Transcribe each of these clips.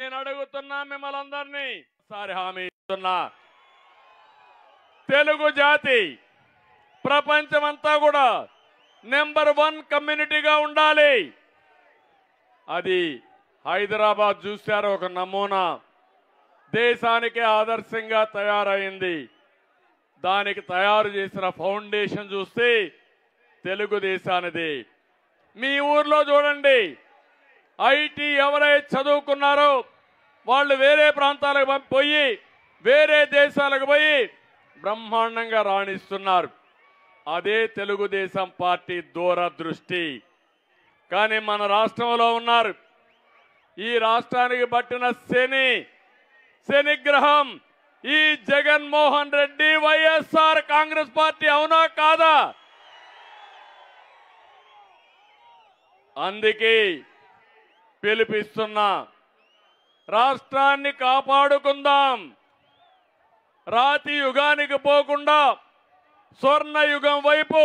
నేను అడుగుతున్నా మిమ్మల్ని అందరినీ సారి హామీ ఇస్తున్నా, తెలుగు జాతి ప్రపంచమంతా కూడా నెంబర్ 1 కమ్యూనిటీగా ఉండాలి. అది హైదరాబాద్ చూశారు, ఒక నమూనా దేశానికి ఆదర్శంగా తయారైంది. దానికి తయారు చేసిన ఫౌండేషన్ చూస్తే తెలుగుదేశానిది. మీ ఊర్లో చూడండి, ఐటీ ఎవరైతే చదువుకున్నారో వాళ్ళు వేరే ప్రాంతాలకు పోయి వేరే దేశాలకు పోయి బ్రహ్మాండంగా రాణిస్తున్నారు. అదే తెలుగుదేశం పార్టీ దూరదృష్టి. కానీ మన రాష్ట్రంలో ఉన్నారు, ఈ రాష్ట్రానికి పట్టిన శనిగ్రహం ఈ జగన్మోహన్ రెడ్డి వైఎస్ఆర్ కాంగ్రెస్ పార్టీ. అవునా కాదా? అందుకే పిలిపిస్తున్నా, రాష్ట్రాన్ని కాపాడుకుందాం. రాతి యుగానికి పోకుండా స్వర్ణ యుగం వైపు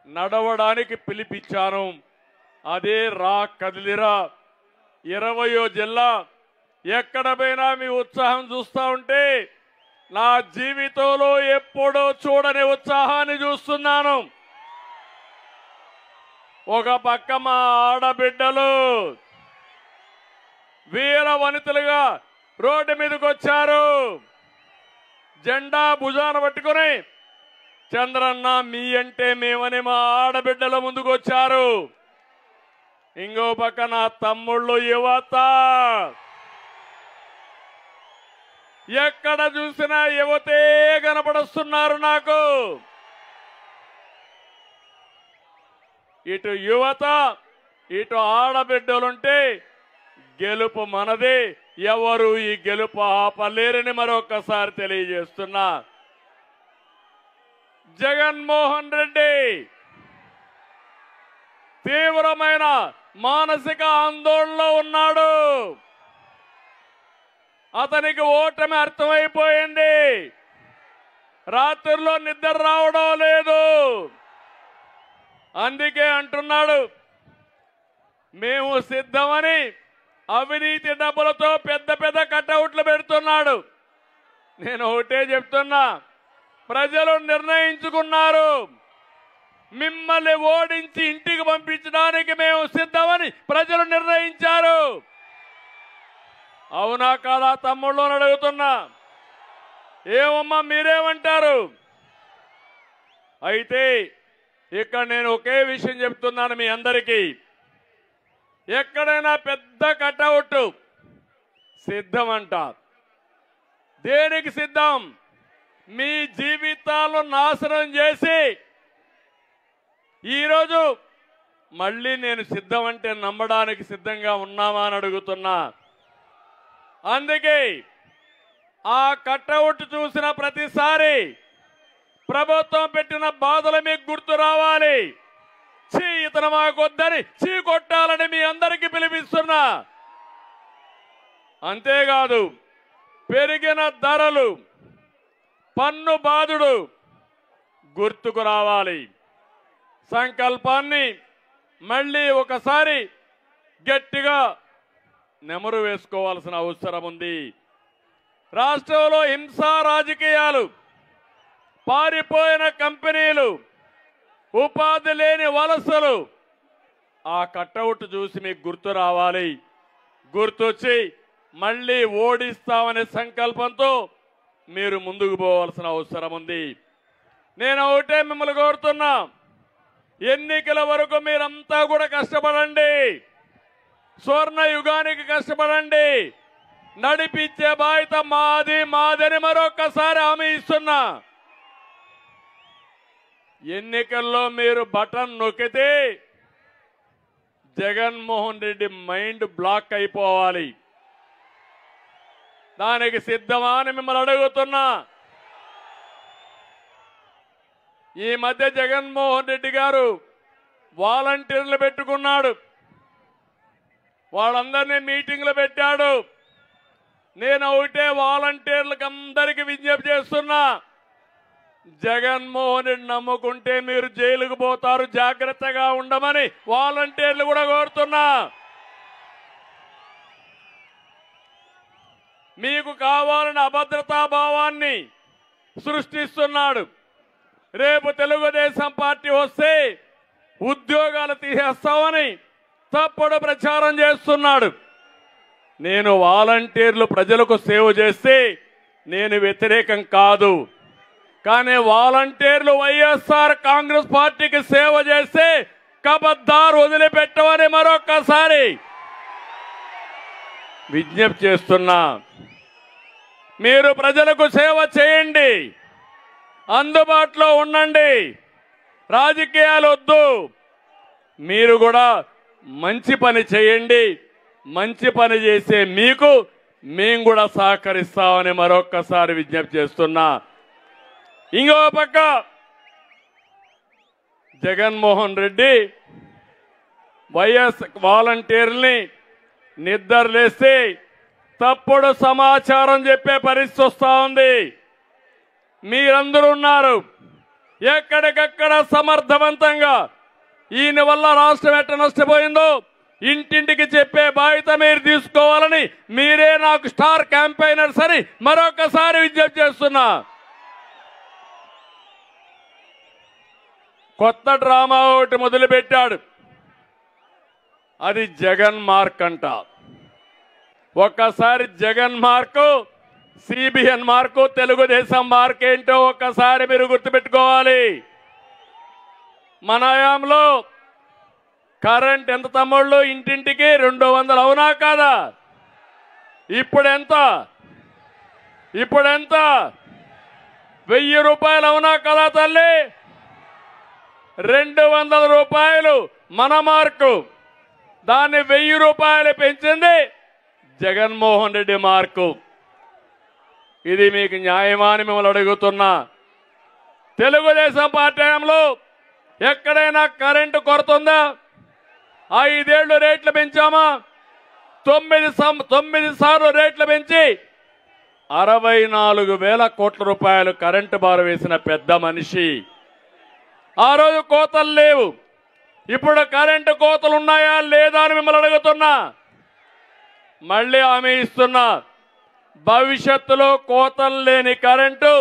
నడవడానికి పిలిపించాను. అదే రా కదిలిరా 20వ జిల్లా. ఎక్కడ పోయినా మీ ఉత్సాహం చూస్తా ఉంటే నా జీవితంలో ఎప్పుడూ చూడని ఉత్సాహాన్ని చూస్తున్నాను. ఒక పక్క మా ఆడబిడ్డలు వీర వనితలుగా రోడ్డు మీదకి వచ్చారు, జెండా భుజాన పట్టుకుని చంద్రన్న మీ అంటే మేమని మా ఆడబిడ్డల ముందుకు వచ్చారు. ఇంకో పక్క నా తమ్ముళ్ళు యువత, ఎక్కడ చూసినా యువతే కనపడుస్తున్నారు నాకు. ఇటు యువత ఇటు ఆడబిడ్డలుంటే గెలుపు మనదే. ఎవరు ఈ గెలుపు ఆపలేరని మరొకసారి తెలియజేస్తున్నా. జగన్మోహన్ రెడ్డి తీవ్రమైన మానసిక ఆందోళనలో ఉన్నాడు. అతనికి ఓటమి అర్థమైపోయింది. రాత్రుల్లో నిద్ర రావడం లేదు. అందుకే అంటున్నాడు, మేము సిద్ధమని అవినీతి డబ్బులతో పెద్ద పెద్ద కటౌట్లు పెడుతున్నాడు. నేను ఒకటే చెప్తున్నా, ప్రజలు నిర్ణయించుకున్నారు, మిమ్మల్ని ఓడించి ఇంటికి పంపించడానికి మేము సిద్ధమని ప్రజలు నిర్ణయించారు. అవునా కాదా తమ్ముళ్ళు అని అడుగుతున్నా. ఏమమ్మా మీరేమంటారు? అయితే ఇక్కడ నేను ఒకే విషయం చెప్తున్నాను మీ అందరికీ, ఎక్కడైనా పెద్ద కటౌట్ సిద్ధం అంట. దేనికి సిద్ధం? మీ జీవితాలను నాశనం చేసి ఈరోజు మళ్ళీ నేను సిద్ధం అంటే నమ్మడానికి సిద్ధంగా ఉన్నామా అని అడుగుతున్నా. అందుకే ఆ కటౌట్ చూసిన ప్రతిసారి ప్రభుత్వం పెట్టిన బాధలు మీకు గుర్తు రావాలి. చీ ఇతను మాకొద్దని చీ కొట్టాలని మీ అందరికీ పిలిపిస్తున్నా. అంతేకాదు, పెరిగిన ధరలు, పన్ను బాధుడు గుర్తుకు రావాలి. సంకల్పాన్ని మళ్ళీ ఒకసారి గట్టిగా నెమరు వేసుకోవాల్సిన అవసరం ఉంది. రాష్ట్రంలో హింసా రాజకీయాలు, పారిపోయిన కంపెనీలు, ఉపాధి లేని వలసలు, ఆ కటౌట్ చూసి మీకు గుర్తు రావాలి. గుర్తొచ్చి మళ్ళీ ఓడిస్తామనే సంకల్పంతో మీరు ముందుకు పోవాల్సిన అవసరం ఉంది. నేను ఒకటే మిమ్మల్ని కోరుతున్నా, ఎన్నికల వరకు మీరంతా కూడా కష్టపడండి, స్వర్ణ యుగానికి కష్టపడండి. నడిపించే బాధ్యత మాదని మరొకసారి హామీ ఇస్తున్నా. ఎన్నికల్లో మీరు బటన్ నొక్కితే జగన్మోహన్ రెడ్డి మైండ్ బ్లాక్ అయిపోవాలి. దానికి సిద్ధమా అని మిమ్మల్ని అడుగుతున్నా. ఈ మధ్య జగన్మోహన్ రెడ్డి గారు వాలంటీర్లు పెట్టుకున్నాడు, వాళ్ళందరినీ మీటింగ్లు పెట్టాడు. నేను ఒకటే వాలంటీర్లకు అందరికీ విజ్ఞప్తి చేస్తున్నా, జగన్మోహన్ రెడ్డి నమ్ముకుంటే మీరు జైలుకు పోతారు, జాగ్రత్తగా ఉండమని వాలంటీర్లు కూడా కోరుతున్నా. మీకు కావాలని అభద్రతా భావాన్ని సృష్టిస్తున్నాడు. రేపు తెలుగుదేశం పార్టీ వస్తే ఉద్యోగాలు తీసేస్తామని తప్పుడు ప్రచారం చేస్తున్నాడు. నేను వాలంటీర్లు ప్రజలకు సేవ చేస్తే నేను వ్యతిరేకం కాదు. కానీ వాలంటీర్లు వైఎస్ఆర్ కాంగ్రెస్ పార్టీకి సేవ చేస్తే కబద్దార్ వదిలిపెట్టమని మరొక్కసారి విజ్ఞప్తి చేస్తున్నా. మీరు ప్రజలకు సేవ చేయండి, అందుబాటులో ఉండండి, రాజకీయాలు వద్దు. మీరు కూడా మంచి పని చేయండి. మంచి పని చేసే మీకు మేము కూడా సహకరిస్తామని మరొక్కసారి విజ్ఞప్తి చేస్తున్నా. ఇంకో పక్క జగన్మోహన్ రెడ్డి వైఎస్ వాలంటీర్ని నిద్రలేసి తప్పుడు సమాచారం చెప్పే పరిస్థితి వస్తూ ఉంది. మీరందరూ ఉన్నారు. ఎక్కడికక్కడ సమర్థవంతంగా ఈయన వల్ల రాష్ట్రం ఎట్ట నష్టపోయిందో ఇంటింటికి చెప్పే బాధ్యత మీరు తీసుకోవాలని మీరే నాకు స్టార్ క్యాంపెయినర్స్ అని మరొకసారి విజ్ఞప్తి చేస్తున్నా. కొత్త డ్రామా ఒకటి మొదలుపెట్టాడు. అది జగన్ మార్క్ అంట. ఒక్కసారి Jagan mark, CBN mark, Telugu Desam mark ఏంటో ఒక్కసారి మీరు గుర్తుపెట్టుకోవాలి. మన హయాంలో కరెంట్ ఎంత తమ్ముళ్ళు? ఇంటింటికి 200 అవునా కాదా? ఇప్పుడెంత? 1000 రూపాయలు అవునా కదా తల్లి? 200 రూపాయలు మన మార్కు. దాన్ని 1000 రూపాయలు పెంచింది జగన్మోహన్ రెడ్డి మార్కు. ఇది మీకు న్యాయమా అని మిమ్మల్ని అడుగుతున్నా. తెలుగుదేశం పార్టీ హయాంలో ఎక్కడైనా కరెంటు కొరత ఉందా? 5 ఏళ్లు రేట్లు పెంచామా? 9 సార్లు రేట్లు పెంచి 64,000 కోట్ల రూపాయలు కరెంటు బారు వేసిన పెద్ద మనిషి. ఆ రోజు కోతలు లేవు. ఇప్పుడు కరెంటు కోతలు ఉన్నాయా లేదా అని మిమ్మల్ని అడుగుతున్నా. మళ్ళీ హామీ ఇస్తున్నా, భవిష్యత్తులో కోతలు లేని కరెంటు,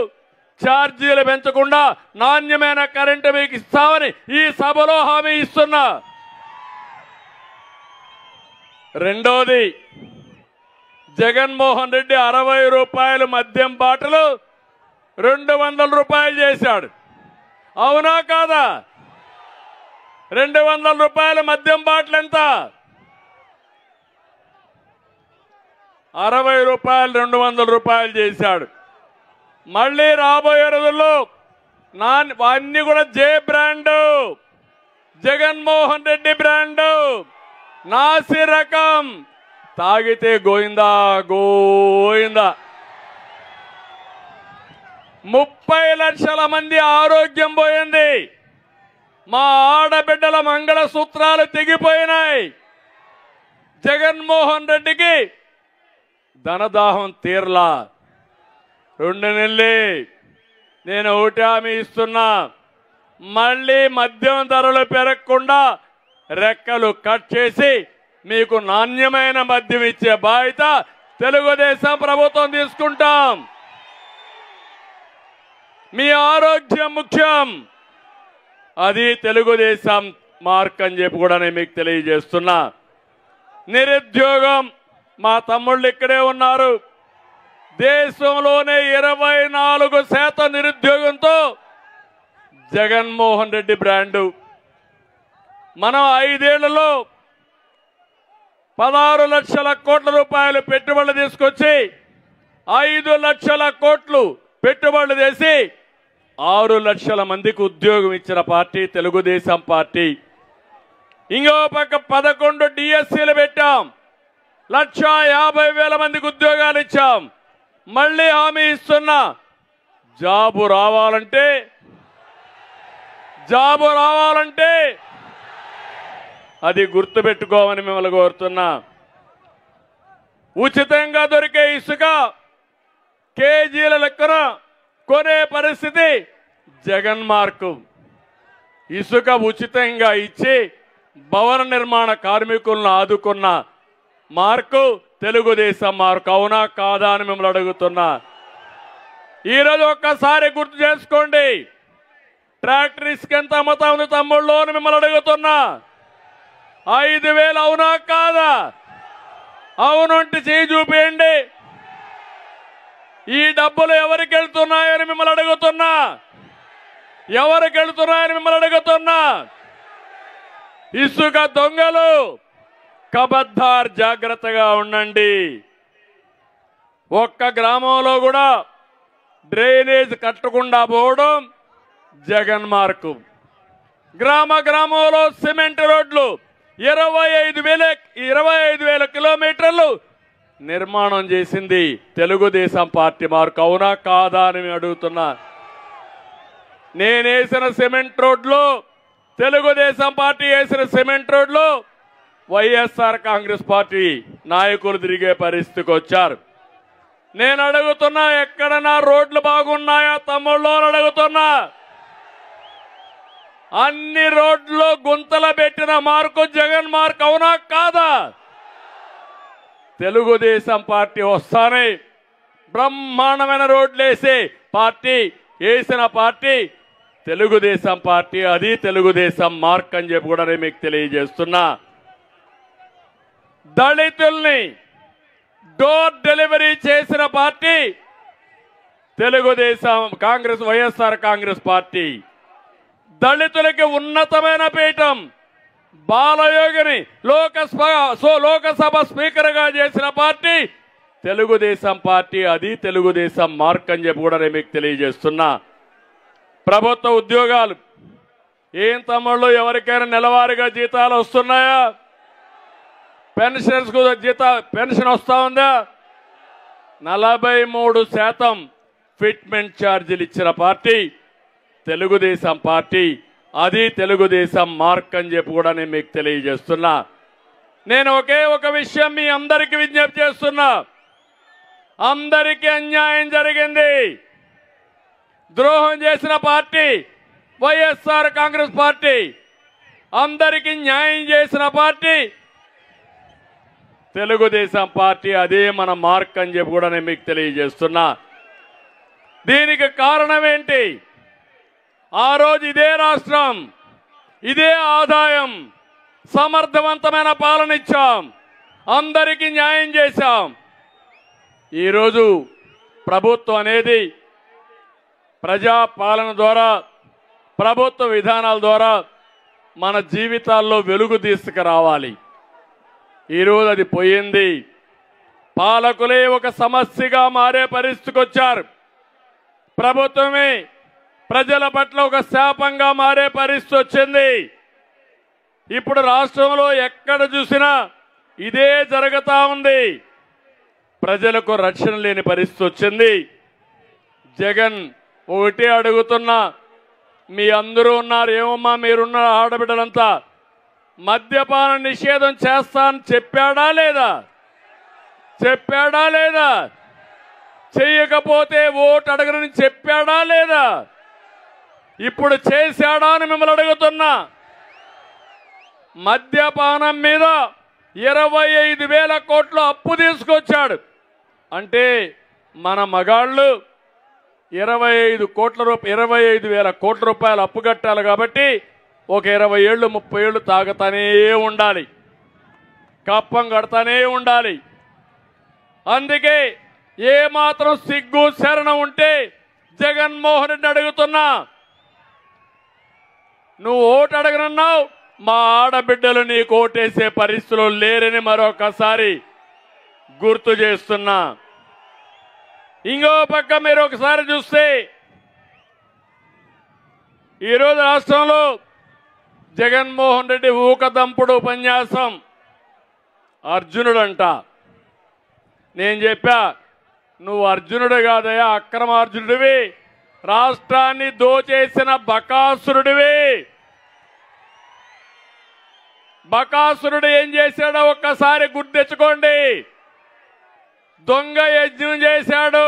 ఛార్జీలు పెంచకుండా నాణ్యమైన కరెంటు మీకు ఇస్తామని ఈ సభలో హామీ ఇస్తున్నా. రెండోది, జగన్మోహన్ రెడ్డి 60 రూపాయలు మద్యం బాటలు 200 రూపాయలు చేశాడు. అవునా కాదా? 200 రూపాయల మద్యం బాటలు ఎంత? 60 రూపాయలు 200 రూపాయలు చేశాడు. మళ్ళీ రాబోయే రోజుల్లో అన్ని కూడా జే బ్రాండు, జగన్మోహన్ రెడ్డి బ్రాండు, నాసి రకం. తాగితే గోయిందా గోయిందా. 30 లక్షల మంది ఆరోగ్యం పోయింది. మా ఆడబిడ్డల మంగళసూత్రాలు తెగిపోయినాయి. జగన్మోహన్ రెడ్డికి ధనదాహం తీర్లా. 2 నెలలే. నేను ఒకటి హామీ ఇస్తున్నా, మళ్ళీ మద్యం ధరలు పెరగకుండా రెక్కలు కట్ చేసి మీకు నాణ్యమైన మద్యం ఇచ్చే బాధ్యత తెలుగుదేశం ప్రభుత్వం తీసుకుంటాం. మీ ఆరోగ్యం ముఖ్యం. అది తెలుగుదేశం మార్క్ అని చెప్పి కూడా నేను మీకు తెలియజేస్తున్నా. నిరుద్యోగం, మా తమ్ముళ్ళు ఇక్కడే ఉన్నారు. దేశంలోనే 24% నిరుద్యోగంతో జగన్మోహన్ రెడ్డి బ్రాండు. మనం 5 ఏళ్లలో 16 లక్షల కోట్ల రూపాయలు పెట్టుబడులు తీసుకొచ్చి 5 లక్షల కోట్లు పెట్టుబడులు చేసి 6 లక్షల మందికి ఉద్యోగం ఇచ్చిన పార్టీ తెలుగుదేశం పార్టీ. ఇంకో పక్క 11 డిఎస్సీలు పెట్టాం. 1,50,000 మందికి ఉద్యోగాలు ఇచ్చాం. మళ్ళీ హామీ ఇస్తున్నా, జాబు రావాలంటే అది గుర్తుపెట్టుకోమని మిమ్మల్ని కోరుతున్నా. ఉచితంగా దొరికే ఇసుక కేజీల లెక్కన కొనే పరిస్థితి జగన్ మార్కు. ఇసుక ఉచితంగా ఇచ్చి భవన నిర్మాణ కార్మికులను ఆదుకున్న మార్కు తెలుగుదేశం మార్కు. అవునా కాదా అని మిమ్మల్ని అడుగుతున్నా. ఈరోజు ఒక్కసారి గుర్తు చేసుకోండి, ట్రాక్టర్ ఇసుక ఎంత అమ్ముతా ఉంది తమ్ముళ్ళు అని మిమ్మల్ని అడుగుతున్నా. 5,000 అవునా కాదా? అవునంటే చేయి చూపించండి. ఈ డబ్బులు ఎవరికి వెళ్తున్నాయని మిమ్మల్ని అడుగుతున్నా. ఎవరికి వెళ్తున్నాయని మిమ్మల్ని అడుగుతున్నా. ఇసుక దొంగలు కబద్దార్, జాగ్రత్తగా ఉండండి. ఒక్క గ్రామంలో కూడా డ్రైనేజ్ కట్టకుండా పోవడం జగన్ మార్కు. గ్రామంలో సిమెంట్ రోడ్లు 25,000 కిలోమీటర్లు నిర్మాణం చేసింది తెలుగుదేశం పార్టీ మార్కు. అవునా కాదా అని అడుగుతున్నా. నేనేసిన సిమెంట్ రోడ్లు, తెలుగుదేశం పార్టీ వేసిన సిమెంట్ రోడ్లు వైఎస్ఆర్ కాంగ్రెస్ పార్టీ నాయకులు తిరిగే పరిస్థితికి వచ్చారు. నేను అడుగుతున్నా, ఎక్కడన్నా రోడ్లు బాగున్నాయా తమ్ముళ్ళు అని అడుగుతున్నా. అన్ని రోడ్లు గుంతల పెట్టిన మార్కు జగన్ మార్కు. అవునా కాదా? తెలుగుదేశం పార్టీ వస్తానే బ్రహ్మాండమైన రోడ్లు వేసే పార్టీ, వేసిన పార్టీ తెలుగుదేశం పార్టీ. అది తెలుగుదేశం మార్క్ అని చెప్పి కూడా నేను మీకు తెలియజేస్తున్నా. దళితుల్ని డోర్ డెలివరీ చేసిన పార్టీ తెలుగుదేశం కాంగ్రెస్, వైఎస్ఆర్ కాంగ్రెస్ పార్టీ. దళితులకి ఉన్నతమైన పీఠం బాలయోగిని లోకసభ స్పీకర్గా చేసిన పార్టీ తెలుగుదేశం పార్టీ. అది తెలుగుదేశం మార్క్ అని చెప్పి కూడా నేను మీకు తెలియజేస్తున్నా. ప్రభుత్వ ఉద్యోగాలు ఏం తమ్ముళ్ళు, ఎవరికైనా నెలవారీగా జీతాలు వస్తున్నాయా? పెన్షన్స్ పెన్షన్ వస్తా ఉందా? 43% ఫిట్మెంట్ ఛార్జీలు ఇచ్చిన పార్టీ తెలుగుదేశం పార్టీ. అది తెలుగుదేశం మార్క్ అని చెప్పి కూడా నేను మీకు తెలియజేస్తున్నా. నేను ఒకే ఒక విషయం మీ అందరికీ విజ్ఞప్తి చేస్తున్నా. అందరికీ అన్యాయం జరిగింది. ద్రోహం చేసిన పార్టీ వైఎస్ఆర్ కాంగ్రెస్ పార్టీ. అందరికీ న్యాయం చేసిన పార్టీ తెలుగుదేశం పార్టీ. అదే మన మార్క్ అని చెప్పి కూడా నేను మీకు తెలియజేస్తున్నా. దీనికి కారణం ఏంటి? ఆ రోజు ఇదే రాష్ట్రం, ఇదే ఆదాయం, సమర్థవంతమైన పాలన ఇచ్చాం, అందరికీ న్యాయం చేశాం. ఈరోజు ప్రభుత్వం అనేది ప్రజా పాలన ద్వారా, ప్రభుత్వ విధానాల ద్వారా మన జీవితాల్లో వెలుగు తీసుకురావాలి. ఈరోజు అది పోయింది. పాలకులే ఒక సమస్యగా మారే పరిస్థితికి వచ్చారు. ప్రభుత్వమే ప్రజల పట్ల ఒక శాపంగా మారే పరిస్థితి వచ్చింది. ఇప్పుడు రాష్ట్రంలో ఎక్కడ చూసినా ఇదే జరుగుతా ఉంది. ప్రజలకు రక్షణ లేని పరిస్థితి వచ్చింది. జగన్ ఒకటే అడుగుతున్నా, మీ అందరూ ఉన్నారు, ఏమమ్మా మీరున్న ఆడబిడ్డలంతా, మద్యపాన నిషేధం చేస్తా అని చెప్పాడా లేదా? చెప్పాడా లేదా? చెయ్యకపోతే ఓటు అడగనని చెప్పాడా లేదా? ఇప్పుడు చేశాడా అని మిమ్మల్ని అడుగుతున్నా. మద్యపానం మీద 25,000 కోట్లు అప్పు తీసుకొచ్చాడు. అంటే మన మగాళ్ళు 25,000 కోట్ల రూపాయలు అప్పు కట్టాలి. కాబట్టి ఒక 20 ఏళ్ళు 30 ఏళ్ళు తాగుతానే ఉండాలి, కప్పం కడతానే ఉండాలి. అందుకే ఏ మాత్రం సిగ్గు శరణం ఉంటే జగన్మోహన్ రెడ్డి అడుగుతున్నా, నువ్వు ఓటు అడగనన్నావు, మా ఆడబిడ్డలు నీకు ఓటేసే పరిస్థితులు లేరని మరొకసారి గుర్తు చేస్తున్నా. ఇంకో పక్క మీరు ఒకసారి చూస్తే ఈరోజు రాష్ట్రంలో జగన్మోహన్ రెడ్డి ఊకదంపుడు ఉపన్యాసం అర్జునుడంట. నేను చెప్పా, నువ్వు అర్జునుడు కాదయా, అక్రమార్జునుడివి, రాష్ట్రాన్ని దోచేసిన బకాసురుడివి. బకాసురుడు ఏం చేశాడో ఒక్కసారి గుర్తు తెచ్చుకోండి. దొంగ యజ్ఞం చేశాడు,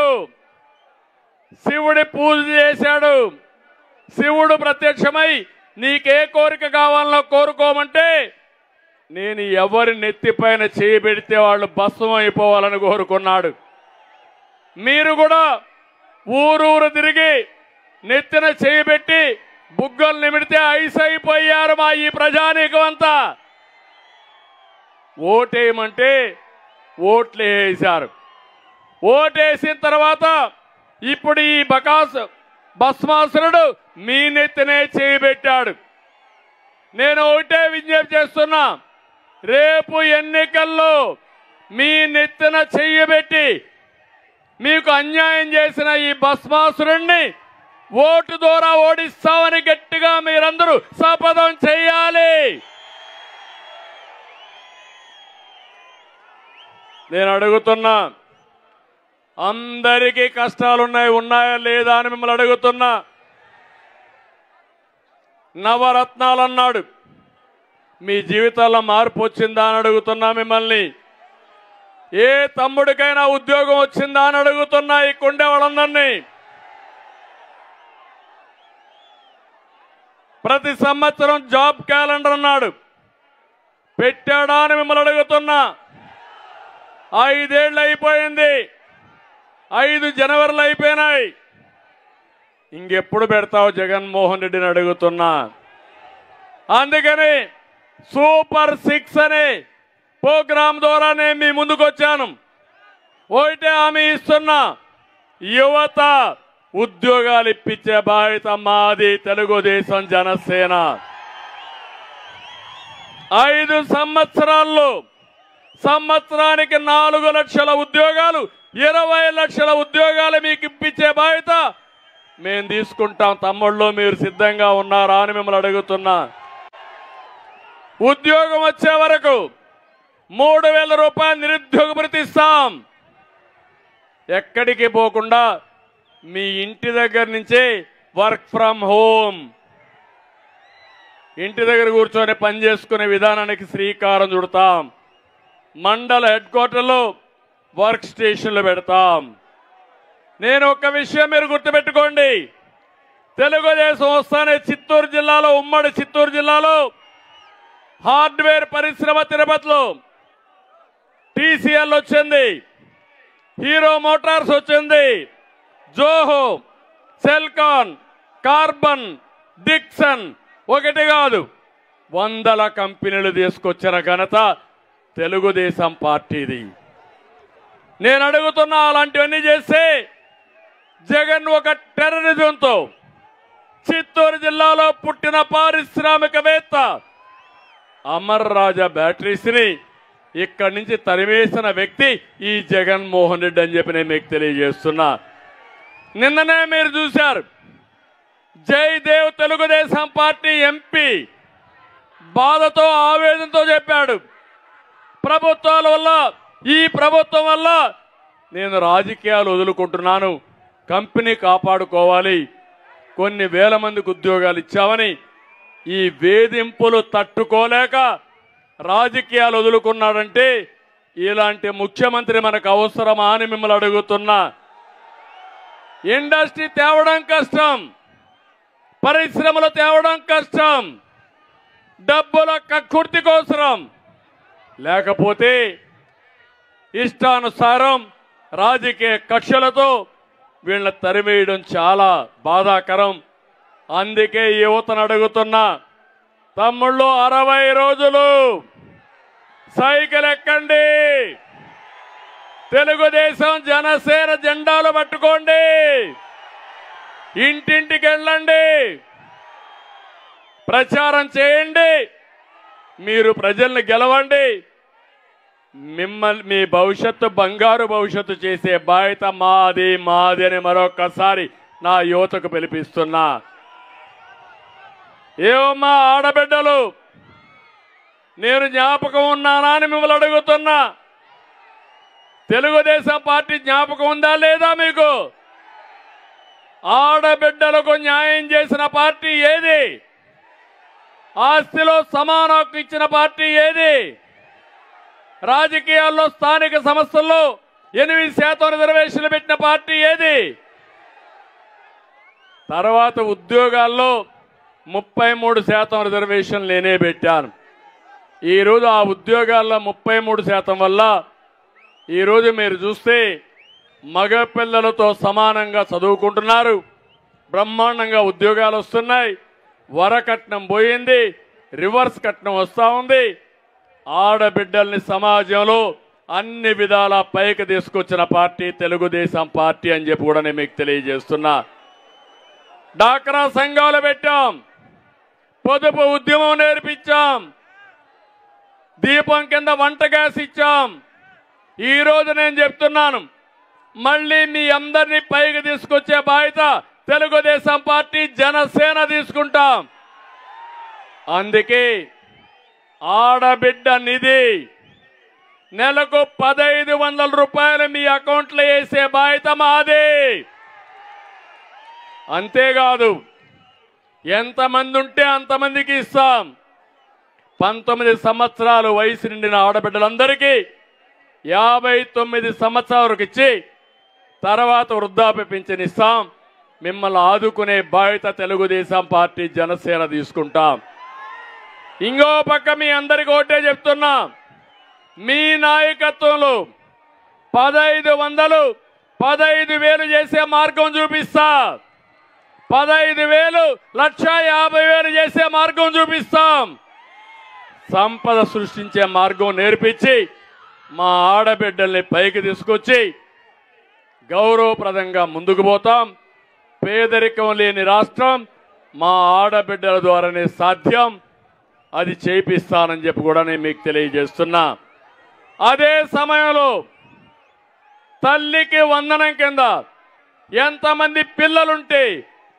శివుడి పూజ చేశాడు. శివుడు ప్రత్యక్షమై నీకే కోరిక కావాలనో కోరుకోమంటే నేను ఎవరి నెత్తిపైన చేయబెడితే వాళ్ళు భస్మం అయిపోవాలని కోరుకున్నాడు. మీరు కూడా ఊరూరు తిరిగి నెత్తిన చేయబెట్టి బుగ్గలు నిమిడితే ఐస్ అయిపోయారు మా ఈ ప్రజానీకం అంతా. ఓటేయమంటే ఓట్లు వేశారు. ఓటేసిన తర్వాత ఇప్పుడు ఈ భస్మాసురుడు మీ నెత్తినే చేయబెట్టాడు. నేను ఒకటే విజ్ఞప్తి చేస్తున్నా, రేపు ఎన్నికల్లో మీ నెత్తిన చెయ్యబెట్టి మీకు అన్యాయం చేసిన ఈ భస్మాసురుణ్ణి ఓటు ద్వారా ఓడిస్తామని గట్టిగా మీరందరూ శపథం చేయాలి. నేను అడుగుతున్నా, అందరికీ కష్టాలున్నాయి, ఉన్నాయా లేదా అని మిమ్మల్ని అడుగుతున్నా. నవరత్నాలు అన్నాడు, మీ జీవితాల్లో మార్పు వచ్చిందా అని అడుగుతున్నా మిమ్మల్ని. ఏ తమ్ముడికైనా ఉద్యోగం వచ్చిందా అని అడుగుతున్నా ఈ కొండే వాళ్ళందరినీ. ప్రతి సంవత్సరం జాబ్ క్యాలెండర్ అన్నాడు, పెట్టాడా అని మిమ్మల్ని అడుగుతున్నా. 5 ఏళ్ళు అయిపోయింది, 5 జనవరిలు అయిపోయినాయి. ఇంకెప్పుడు పెడతావు జగన్మోహన్ రెడ్డిని అడుగుతున్నా. అందుకని సూపర్ 6 అనే ప్రోగ్రాం ద్వారా నేను మీ ముందుకు వచ్చాను. ఒకటే హామీ ఇస్తున్నా, యువత ఉద్యోగాలు ఇప్పించే బాధ్యత మాది తెలుగుదేశం జనసేన. 5 సంవత్సరాల్లో సంవత్సరానికి 4 లక్షల ఉద్యోగాలు, 20 లక్షల ఉద్యోగాలు మీకు ఇప్పించే బాధ్యత మేము తీసుకుంటాం. తమ్ముళ్ళు మీరు సిద్ధంగా ఉన్నారా అని మిమ్మల్ని అడుగుతున్నా. ఉద్యోగం వచ్చే వరకు 3,000 రూపాయలు నిరుద్యోగ భృతి ఇస్తాం. ఎక్కడికి పోకుండా మీ ఇంటి దగ్గర నుంచే వర్క్ ఫ్రమ్ హోమ్, ఇంటి దగ్గర కూర్చొని పనిచేసుకునే విధానానికి శ్రీకారం చుడతాం. మండల హెడ్ క్వార్టర్లో వర్క్ స్టేషన్లు పెడతాం. నేను ఒక విషయం మీరు గుర్తుపెట్టుకోండి, తెలుగుదేశం వస్తానే చిత్తూరు జిల్లాలో, ఉమ్మడి చిత్తూరు జిల్లాలో హార్డ్వేర్ పరిశ్రమ తిరుపతిలో టీసీఎల్ వచ్చింది, హీరో మోటార్స్ వచ్చింది, జోహో, సెల్కాన్, కార్బన్, డిక్సన్, ఒకటి కాదు 100 కంపెనీలు తీసుకొచ్చిన ఘనత తెలుగుదేశం పార్టీది. నేను అడుగుతున్నా, అలాంటివన్నీ చేస్తే జగన్ ఒక టెర్రరిజంతో చిత్తూరు జిల్లాలో పుట్టిన పారిశ్రామికవేత్త అమర్ రాజా బ్యాటరీస్ ని ఇక్కడి నుంచి తరివేసిన వ్యక్తి ఈ జగన్మోహన్ రెడ్డి అని చెప్పి నేను మీకు తెలియజేస్తున్నా. నిన్ననే మీరు చూశారు, జయదేవ్ తెలుగుదేశం పార్టీ ఎంపీ బాధతో ఆవేదనతో చెప్పాడు, ప్రభుత్వాల వల్ల, ఈ ప్రభుత్వం వల్ల నేను రాజకీయాలు వదులుకుంటున్నాను, కంపెనీ కాపాడుకోవాలి, కొన్ని వేల మందికి ఉద్యోగాలు ఇచ్చామని ఈ వేధింపులు తట్టుకోలేక రాజకీయాలు వదులుకున్నాడంటే ఇలాంటి ముఖ్యమంత్రి మనకు అవసరమా అని మిమ్మల్ని అడుగుతున్నా. ఇండస్ట్రీ తేవడం కష్టం, పరిశ్రమలు తేవడం కష్టం, డబ్బుల కక్కుర్తి కోసరం, లేకపోతే ఇష్టానుసారం రాజకీయ కక్షలతో వీళ్ళ తరిమేయడం చాలా బాధాకరం. అందుకే యువతను అడుగుతున్నా, తమ్ముళ్ళు 60 రోజులు సైకిల్ ఎక్కండి, తెలుగుదేశం జనసేన జెండాలు పట్టుకోండి, ఇంటింటికి వెళ్ళండి, ప్రచారం చేయండి, మీరు ప్రజల్ని గెలవండి, మిమ్మల్ని మీ భవిష్యత్తు బంగారు భవిష్యత్తు చేసే బాధ్యత మాది మాది అని మరొకసారి నా యువతకు పిలిపిస్తున్నా. ఏమమ్మా ఆడబిడ్డలు, నేను జ్ఞాపకం ఉన్నానా అని మిమ్మల్ని అడుగుతున్నా. తెలుగుదేశం పార్టీ జ్ఞాపకం ఉందా లేదా మీకు? ఆడబిడ్డలకు న్యాయం చేసిన పార్టీ ఏది? ఆస్తిలో సమాన హక్కు ఇచ్చిన పార్టీ ఏది? రాజకీయాల్లో స్థానిక సంస్థల్లో 8% రిజర్వేషన్లు పెట్టిన పార్టీ ఏది? తర్వాత ఉద్యోగాల్లో 33% రిజర్వేషన్ నేనే పెట్టాను. ఈరోజు ఆ ఉద్యోగాల్లో 33% వల్ల ఈరోజు మీరు చూస్తే మగపిల్లలతో సమానంగా చదువుకుంటున్నారు, బ్రహ్మాండంగా ఉద్యోగాలు వస్తున్నాయి, వరకట్నం పోయింది, రివర్స్ కట్నం వస్తూ ఉంది. ఆడబిడ్డల్ని సమాజంలో అన్ని విధాల పైకి తీసుకొచ్చిన పార్టీ తెలుగుదేశం పార్టీ అని చెప్పి కూడా నేను మీకు తెలియజేస్తున్నా. డాక్రా సంఘాలు పెట్టాం, పొదుపు ఉద్యమం నేర్పించాం, దీపం కింద వంట గ్యాస్ ఇచ్చాం. ఈరోజు నేను చెప్తున్నాను, మళ్ళీ మీ అందరినీ పైకి తీసుకొచ్చే బాధ్యత తెలుగుదేశం పార్టీ జనసేన తీసుకుంటాం. అందుకే ఆడబిడ్డ నిధి నెలకు 1500 రూపాయలు మీ అకౌంట్లో వేసే బాధ్యత మాది. అంతేకాదు, ఎంతమంది ఉంటే అంతమందికి ఇస్తాం. 19 సంవత్సరాలు వయసు నిండిన ఆడబిడ్డలందరికీ 59 సంవత్సరాల వరకు ఇచ్చి తర్వాత వృద్ధాప్య పింఛన్ ఇస్తాం. మిమ్మల్ని ఆదుకునే బాధ్యత తెలుగుదేశం పార్టీ జనసేన తీసుకుంటాం. ఇంకో పక్క మీ అందరికీ ఒకటే చెప్తున్నా, మీ నాయకత్వంలో 1500 15,000 చేసే మార్గం చూపిస్తా. 15,000 1,50,000 చేసే మార్గం చూపిస్తాం. సంపద సృష్టించే మార్గం నేర్పించి మా ఆడబిడ్డల్ని పైకి తీసుకొచ్చి గౌరవప్రదంగా ముందుకు పోతాం. పేదరికం లేని రాష్ట్రం మా ఆడబిడ్డల ద్వారానే సాధ్యం. అది చేపిస్తానని చెప్పి కూడా నేను మీకు తెలియజేస్తున్నా. అదే సమయంలో తల్లికి వందనం కింద ఎంతమంది పిల్లలుంటే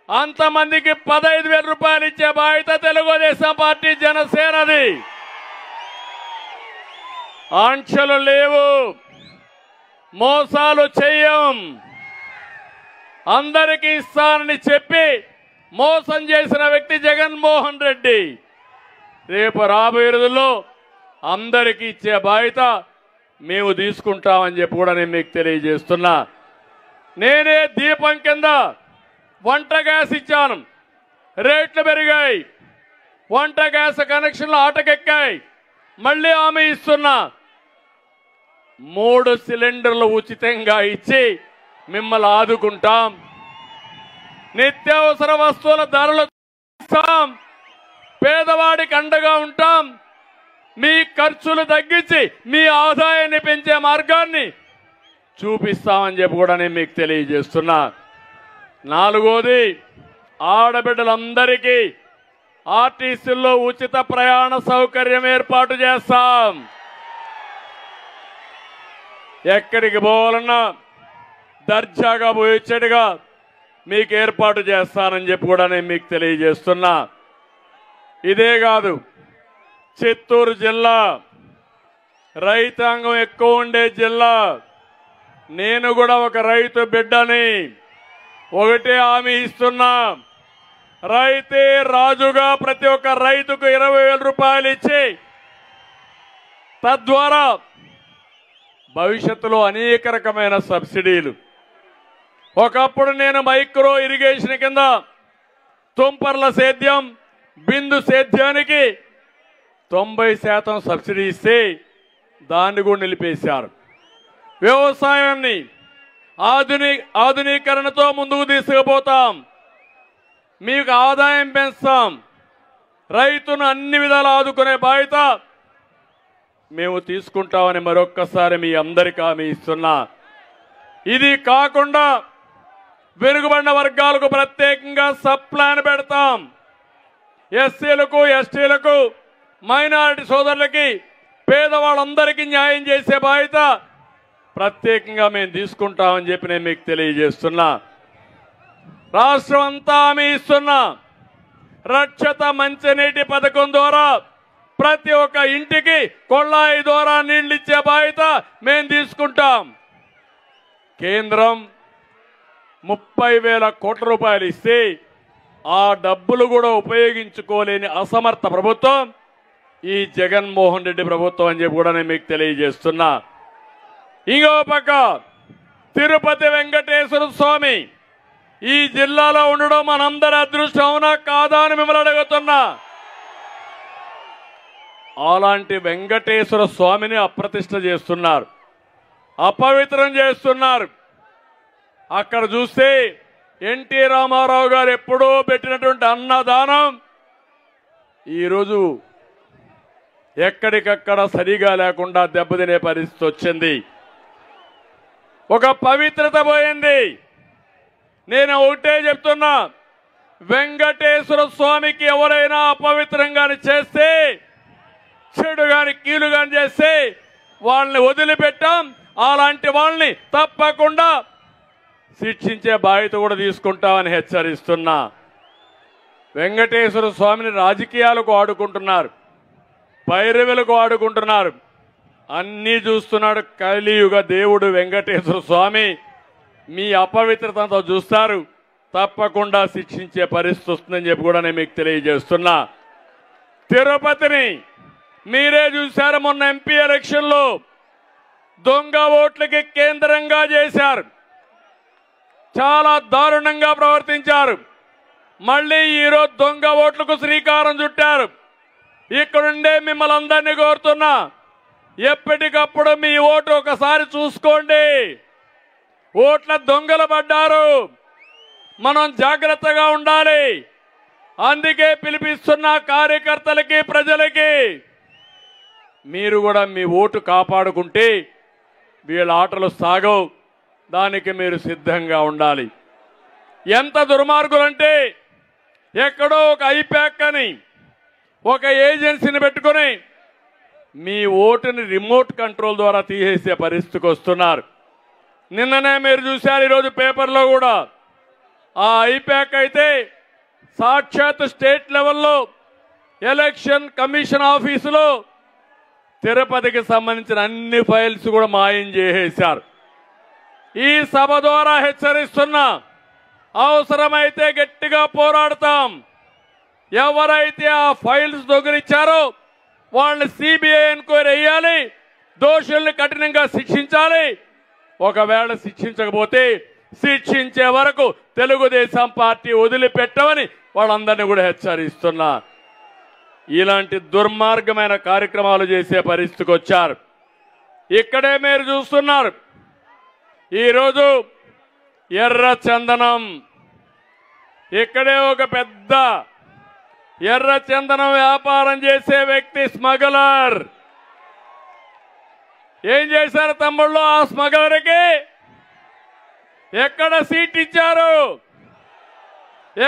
అంతమందికి 15,000 రూపాయలు ఇచ్చే బాధ్యత తెలుగుదేశం పార్టీ జనసేనది. ఆంక్షలు లేవు, మోసాలు చెయ్యం. అందరికీ ఇస్తానని చెప్పి మోసం చేసిన వ్యక్తి జగన్మోహన్ రెడ్డి. రేపు రాబోయే రోజుల్లో అందరికీ ఇచ్చే బాధ్యత మేము తీసుకుంటామని చెప్పి కూడా నేను మీకు తెలియజేస్తున్నా. నేనే దీపం కింద వంట గ్యాస్ ఇచ్చాను, రేట్లు పెరిగాయి, వంట గ్యాస్ కనెక్షన్లు ఆటకెక్కాయి. మళ్ళీ హామీ ఇస్తున్నా, 3 సిలిండర్లు ఉచితంగా ఇచ్చి మిమ్మల్ని ఆదుకుంటాం. నిత్యావసర వస్తువుల ధరలు తగ్గిస్తాం, పేదవాడికి అండగా ఉంటాం. మీ ఖర్చులు తగ్గించి మీ ఆదాయాన్ని పెంచే మార్గాన్ని చూపిస్తామని చెప్పి కూడా నేను మీకు తెలియజేస్తున్నా. 4వది, ఆడబిడ్డలందరికీ ఆర్టీసీల్లో ఉచిత ప్రయాణ సౌకర్యం ఏర్పాటు చేస్తాం. ఎక్కడికి పోవాలన్నా దర్జాగా పోయేట్టుగా మీకు ఏర్పాటు చేస్తానని చెప్పి కూడా నేను మీకు తెలియజేస్తున్నా. ఇదే కాదు, చిత్తూరు జిల్లా రైతాంగం ఎక్కువ ఉండే జిల్లా. నేను కూడా ఒక రైతు బిడ్డని. ఒకటే హామీ ఇస్తున్నా, రైతే రాజుగా ప్రతి ఒక్క రైతుకు 20,000 రూపాయలు ఇచ్చి తద్వారా భవిష్యత్తులో అనేక రకమైన సబ్సిడీలు. ఒకప్పుడు నేను మైక్రో ఇరిగేషన్ కింద తుంపర్ల సేద్యం, బిందు సేద్యానికి 90% సబ్సిడీ ఇస్తే దాన్ని కూడా నిలిపేశారు. వ్యవసాయాన్ని ఆధునీకరణతో ముందుకు తీసుకుపోతాం, మీకు ఆదాయం పెంచుతాం, రైతును అన్ని విధాలు ఆదుకునే బాధ్యత మేము తీసుకుంటామని మరొక్కసారి మీ అందరికీ హామీ ఇస్తున్నా. ఇది కాకుండా వెనుకబడిన వర్గాలకు ప్రత్యేకంగా సబ్ ప్లాన్ పెడతాం. ఎస్సీలకు, ఎస్టీలకు, మైనారిటీ సోదరులకి, పేదవాళ్ళందరికీ న్యాయం చేసే బాధ్యత ప్రత్యేకంగా మేము తీసుకుంటామని చెప్పి నేను మీకు తెలియజేస్తున్నా. రాష్ట్రం అంతా హామీ ఇస్తున్నా, రక్షిత మంచినీటి పథకం ద్వారా ప్రతి ఒక్క ఇంటికి కొళాయి ద్వారా నీళ్లు ఇచ్చే బాధ్యత మేము తీసుకుంటాం. కేంద్రం 30,000 కోట్ల రూపాయలు ఇస్తే ఆ డబ్బులు కూడా ఉపయోగించుకోలేని అసమర్థ ప్రభుత్వం ఈ జగన్మోహన్ రెడ్డి ప్రభుత్వం అని చెప్పి కూడా నేను మీకు తెలియజేస్తున్నా. ఇంకో పక్క తిరుపతి వెంకటేశ్వర స్వామి ఈ జిల్లాలో ఉండడం మనందరి అదృష్టం, అవునా కాదా అని మిమ్మల్ని అడుగుతున్నా. అలాంటి వెంకటేశ్వర స్వామిని అప్రతిష్ఠ చేస్తున్నారు, అపవిత్రం చేస్తున్నారు. అక్కడ చూస్తే ఎన్టీ రామారావు గారు ఎప్పుడూ పెట్టినటువంటి అన్నదానం ఈరోజు ఎక్కడికక్కడ సరిగా లేకుండా దెబ్బతినే పరిస్థితి వచ్చింది. ఒక పవిత్రత పోయింది. నేను ఒకటే చెప్తున్నా, వెంకటేశ్వర స్వామికి ఎవరైనా అపవిత్రంగాని చేస్తే, చెడు గాని కీలు గాని చేస్తే వాళ్ళని వదిలిపెట్టాం. అలాంటి వాళ్ళని తప్పకుండా శిక్షించే బాధ్యత కూడా తీసుకుంటామని హెచ్చరిస్తున్నా. వెంకటేశ్వర స్వామిని రాజకీయాలకు ఆడుకుంటున్నారు, పైరవులకు ఆడుకుంటున్నారు. అన్నీ చూస్తున్నాడు కలియుగ దేవుడు వెంకటేశ్వర స్వామి. మీ అపవిత్రతతో చూస్తారు, తప్పకుండా శిక్షించే పరిస్థితి వస్తుందని చెప్పి కూడా నేను మీకు తెలియజేస్తున్నా. తిరుపతిని మీరే చూశారు, మొన్న ఎంపీ ఎలక్షన్లో దొంగ ఓట్లకి కేంద్రంగా చేశారు, చాలా దారుణంగా ప్రవర్తించారు. మళ్ళీ ఈరోజు దొంగ ఓట్లకు శ్రీకారం చుట్టారు. ఇక్కడుండే మిమ్మల్ని అందరినీ కోరుతున్నా, ఎప్పటికప్పుడు మీ ఓటు ఒకసారి చూసుకోండి. ఓట్ల దొంగలు పడ్డారు, మనం జాగ్రత్తగా ఉండాలి. అందుకే పిలిపిస్తున్న కార్యకర్తలకి, ప్రజలకి, మీరు కూడా మీ ఓటు కాపాడుకుంటే వీళ్ళ ఆటలు సాగవు. దానికి మీరు సిద్ధంగా ఉండాలి. ఎంత దుర్మార్గులంటే, ఎక్కడో ఒక ఐప్యాక్ అని ఒక ఏజెన్సీని పెట్టుకొని మీ ఓటుని రిమోట్ కంట్రోల్ ద్వారా తీసేసే పరిస్థితికి వస్తున్నారు. నిన్ననే మీరు చూశారు, ఈరోజు పేపర్లో కూడా. ఆ ఐప్యాక్ అయితే సాక్షాత్ స్టేట్ లెవెల్లో ఎలక్షన్ కమిషన్ ఆఫీసులో తిరుపతికి సంబంధించిన అన్ని ఫైల్స్ కూడా మాయం చేసేశారు. ఈ సభ ద్వారా హెచ్చరిస్తున్నా, అవసరమైతే గట్టిగా పోరాడతాం. ఎవరైతే ఆ ఫైల్స్ దొంగిలించారో వాళ్ళని సిబిఐ ఎంక్వైరీ చేయాలి, దోషుల్ని కఠినంగా శిక్షించాలి. ఒకవేళ శిక్షించకపోతే శిక్షించే వరకు తెలుగుదేశం పార్టీ వదిలిపెట్టమని వాళ్ళందరినీ కూడా హెచ్చరిస్తున్నా. ఇలాంటి దుర్మార్గమైన కార్యక్రమాలు చేసే పరిస్థితికి వచ్చారు. ఇక్కడే మీరు చూస్తున్నారు, ఈరోజు ఎర్ర చందనం, ఇక్కడే ఒక పెద్ద ఎర్ర చందనం వ్యాపారం చేసే వ్యక్తి స్మగ్లర్. ఏం చేశారు తమ్ముళ్ళు? ఆ స్మగ్లర్కి ఎక్కడ సీట్ ఇచ్చారు?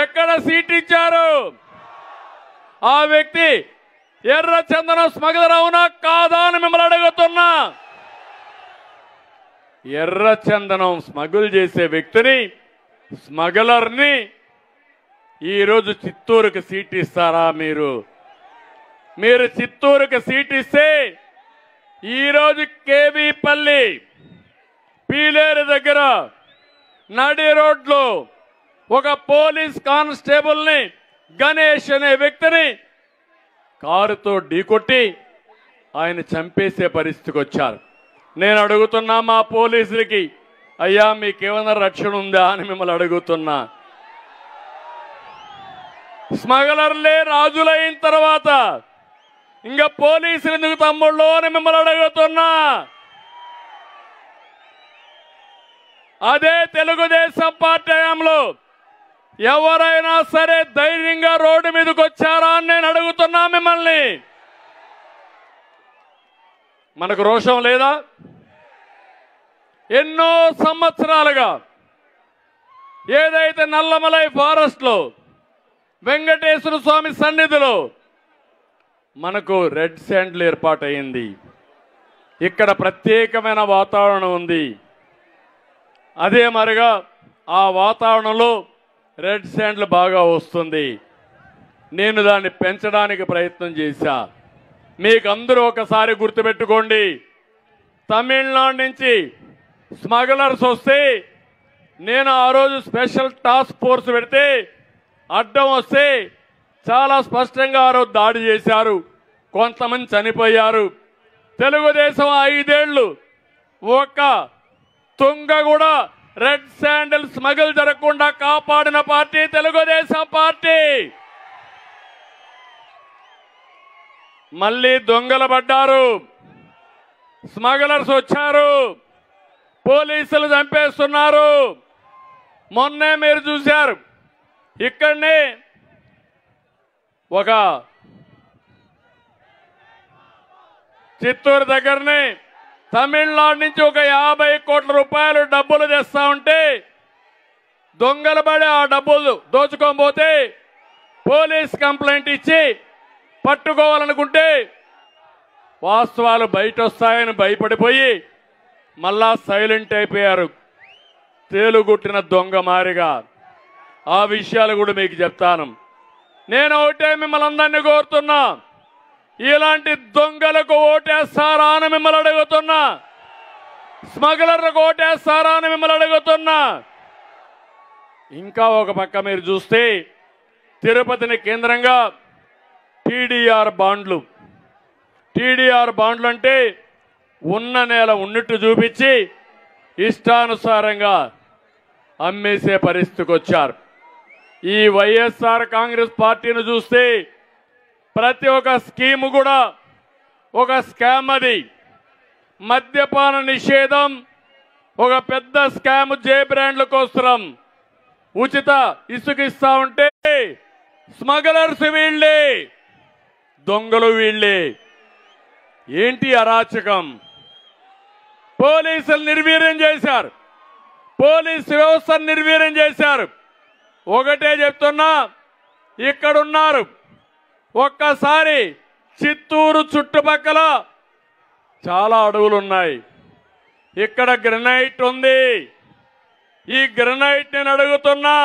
ఎక్కడ సీట్ ఇచ్చారు? ఆ వ్యక్తి ఎర్ర చందనం స్మగ్లర్ అవునా కాదా అని మిమ్మల్ని అడుగుతున్నా. ఎర్ర చందనం స్మగుల్ చేసే వ్యక్తిని, స్మగ్లర్ని ఈరోజు చిత్తూరుకి సీట్ ఇస్తారా? మీరు చిత్తూరుకి సీట్ ఇస్తే ఈరోజు కేవీపల్లి పీలేరు దగ్గర నడి రోడ్లో ఒక పోలీస్ కానిస్టేబుల్ని, గణేష్ అనే వ్యక్తిని కారుతో ఢీకొట్టి ఆయన చంపేసే పరిస్థితికి వచ్చారు. నేను అడుగుతున్నా మా పోలీసులకి, అయ్యా మీకేమైనా రక్షణ ఉందా అని మిమ్మల్ని అడుగుతున్నా. స్మగ్లర్లే రాజులైన తర్వాత ఇంకా పోలీసులు ఎందుకు తమ్ముళ్ళు అని మిమ్మల్ని అడుగుతున్నా. అదే తెలుగుదేశం పార్టీ హయాంలో ఎవరైనా సరే ధైర్యంగా రోడ్డు మీదకి వచ్చారా అని నేను అడుగుతున్నా మిమ్మల్ని. మనకు రోషం లేదా? ఎన్నో సంవత్సరాలుగా ఏదైతే నల్లమలై ఫారెస్ట్ లో వెంకటేశ్వర స్వామి సన్నిధిలో మనకు రెడ్ శాండ్లు ఏర్పాటైంది. ఇక్కడ ప్రత్యేకమైన వాతావరణం ఉంది. అదే మరిగా ఆ వాతావరణంలో రెడ్ శాండ్లు బాగా వస్తుంది. నేను దాన్ని పెంచడానికి ప్రయత్నం చేశా. మీకు అందరూ ఒకసారి గుర్తుపెట్టుకోండి, తమిళనాడు నుంచి స్మగ్లర్స్ వస్తే నేను ఆ రోజు స్పెషల్ టాస్క్ ఫోర్స్ పెడితే అడ్డం వస్తే చాలా స్పష్టంగా ఆ రోజు దాడి చేశారు, కొంతమంది చనిపోయారు. తెలుగుదేశం 5 ఏళ్లు ఒక తుంగ కూడా రెడ్ శాండిల్ స్మగుల్ జరగకుండా కాపాడిన పార్టీ తెలుగుదేశం పార్టీ. మళ్ళీ దొంగలు పడ్డారు, స్మగ్లర్స్ వచ్చారు, పోలీసులు చంపేస్తున్నారు. మొన్నే మీరు చూశారు, ఇక్కడనే ఒక చిత్తూరు దగ్గరనే తమిళనాడు నుంచి ఒక 50 కోట్ల రూపాయలు డబ్బులు తెస్తా ఉంటే దొంగలు పడి ఆ డబ్బులు దోచుకోకపోతే పోలీస్ కంప్లైంట్ ఇచ్చి పట్టుకోవాలనుకుంటే వాస్తవాలు బయట వస్తాయని భయపడిపోయి మళ్ళా సైలెంట్ అయిపోయారు, తేలుగుట్టిన దొంగ మారిగా. ఆ విషయాలు కూడా మీకు చెప్తాను. నేను ఒకటే మిమ్మల్ని అందరినీ కోరుతున్నా, ఇలాంటి దొంగలకు ఓటేస్తారా అని మిమ్మల్ని అడుగుతున్నా, స్మగ్లర్లకు ఓటేస్తారా అని మిమ్మల్ని అడుగుతున్నా. ఇంకా ఒక పక్క మీరు చూస్తే తిరుపతిని కేంద్రంగా టీడీఆర్ బాండ్లు అంటే ఉన్న నేల ఉన్నట్టు చూపించి ఇష్టానుసారంగా అమ్మేసే పరిస్థితికి వచ్చారు. ఈ వైఎస్ఆర్ కాంగ్రెస్ పార్టీని చూస్తే ప్రతి ఒక్క స్కీము కూడా ఒక స్కామ్. అది మద్యపాన నిషేధం ఒక పెద్ద స్కామ్. జే బ్రాండ్ల కోసం ఉచిత ఇసుక ఇస్తా ఉంటే స్మగ్లర్స్ వీళ్ళే, దొంగలు వీళ్ళే. ఏంటి అరాచకం? పోలీసులు నిర్వీర్యం చేశారు, పోలీసు వ్యవస్థను నిర్వీర్యం చేశారు. ఒకటే చెప్తున్నా, ఇక్కడున్నారు, ఒక్కసారి చిత్తూరు చుట్టుపక్కల చాలా అడవులు ఉన్నాయి, ఇక్కడ గ్రనైట్ ఉంది. ఈ గ్రనైట్ నేను అడుగుతున్నా,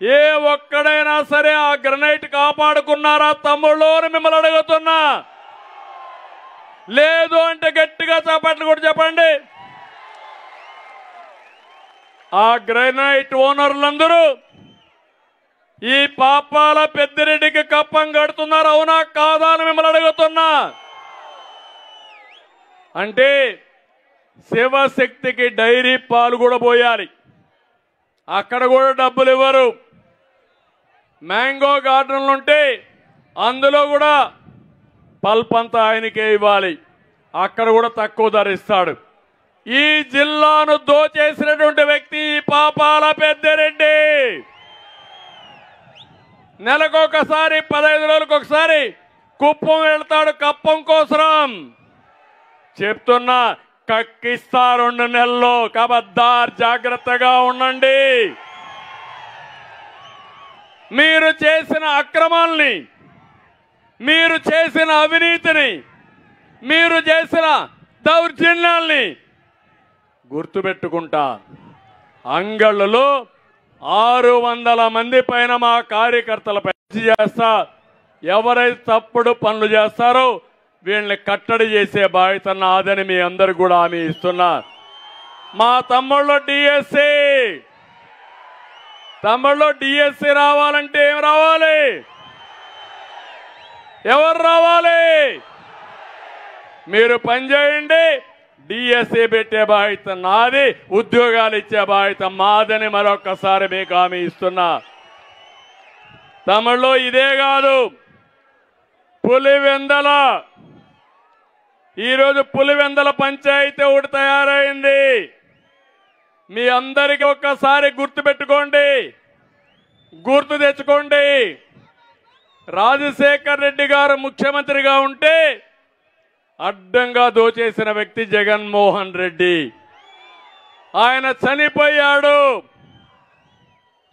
ఏ ఒక్కడైనా సరే ఆ గ్రనైట్ కాపాడుకున్నారా తమ్ముళ్ళు అని మిమ్మల్ని అడుగుతున్నా. లేదు అంటే గట్టిగా చప్పట్లు కూడా చెప్పండి. ఆ గ్రనైట్ ఓనర్లందరూ ఈ పాపాల పెద్దిరెడ్డికి కప్పం కడుతున్నారు, అవునా కాదా అని మిమ్మల్ని అడుగుతున్నా. అంటే శివశక్తికి డైరీ పాలు కూడా పోయాలి, అక్కడ కూడా డబ్బులు ఇవ్వరు. మ్యాంగో గార్డెన్లు ఉంటే అందులో కూడా పల్ప్ అంతా ఆయనకే ఇవ్వాలి, అక్కడ కూడా తక్కువ ధర ఇస్తాడు. ఈ జిల్లాను దోచేసినటువంటి వ్యక్తి పాపాల పెద్దిరెడ్డి. నెలకొకసారి 15 రోజులకు ఒకసారి కుప్పం వెళ్తాడు కప్పం కోసం. చెప్తున్నా, కక్కిస్తా 2 నెలల్లో, కబద్దార్ జాగ్రత్తగా ఉండండి. మీరు చేసిన అక్రమాల్ని, మీరు చేసిన అవినీతిని, మీరు చేసిన దౌర్జన్యాల్ని గుర్తుపెట్టుకుంటా. అంగళ్ళలో 600 మంది పైన మా కార్యకర్తలపై చేస్తా. ఎవరైతే తప్పుడు పనులు చేస్తారో వీళ్ళని కట్టడి చేసే బాధ్యత నాదని మీ అందరు కూడా హామీ ఇస్తున్నా. మా తమ్ముళ్ళు డిఎస్సి రావాలంటే ఏం రావాలి? ఎవరు రావాలి? మీరు పనిచేయండి, డిఎస్సి పెట్టే బాధ్యత నాది, ఉద్యోగాలు ఇచ్చే బాధ్యత మాదని మరొకసారి మీకు హామీ ఇస్తున్నా. తమిళలో ఇదే కాదు, పులివెందల, ఈరోజు పులివెందల పంచాయతీ ఒకటి తయారైంది. మీ అందరికీ ఒక్కసారి గుర్తుపెట్టుకోండి, గుర్తు తెచ్చుకోండి. రాజశేఖర్ రెడ్డి గారు ముఖ్యమంత్రిగా ఉంటే అడ్డంగా దోచేసిన వ్యక్తి జగన్మోహన్ రెడ్డి. ఆయన చనిపోయాడు,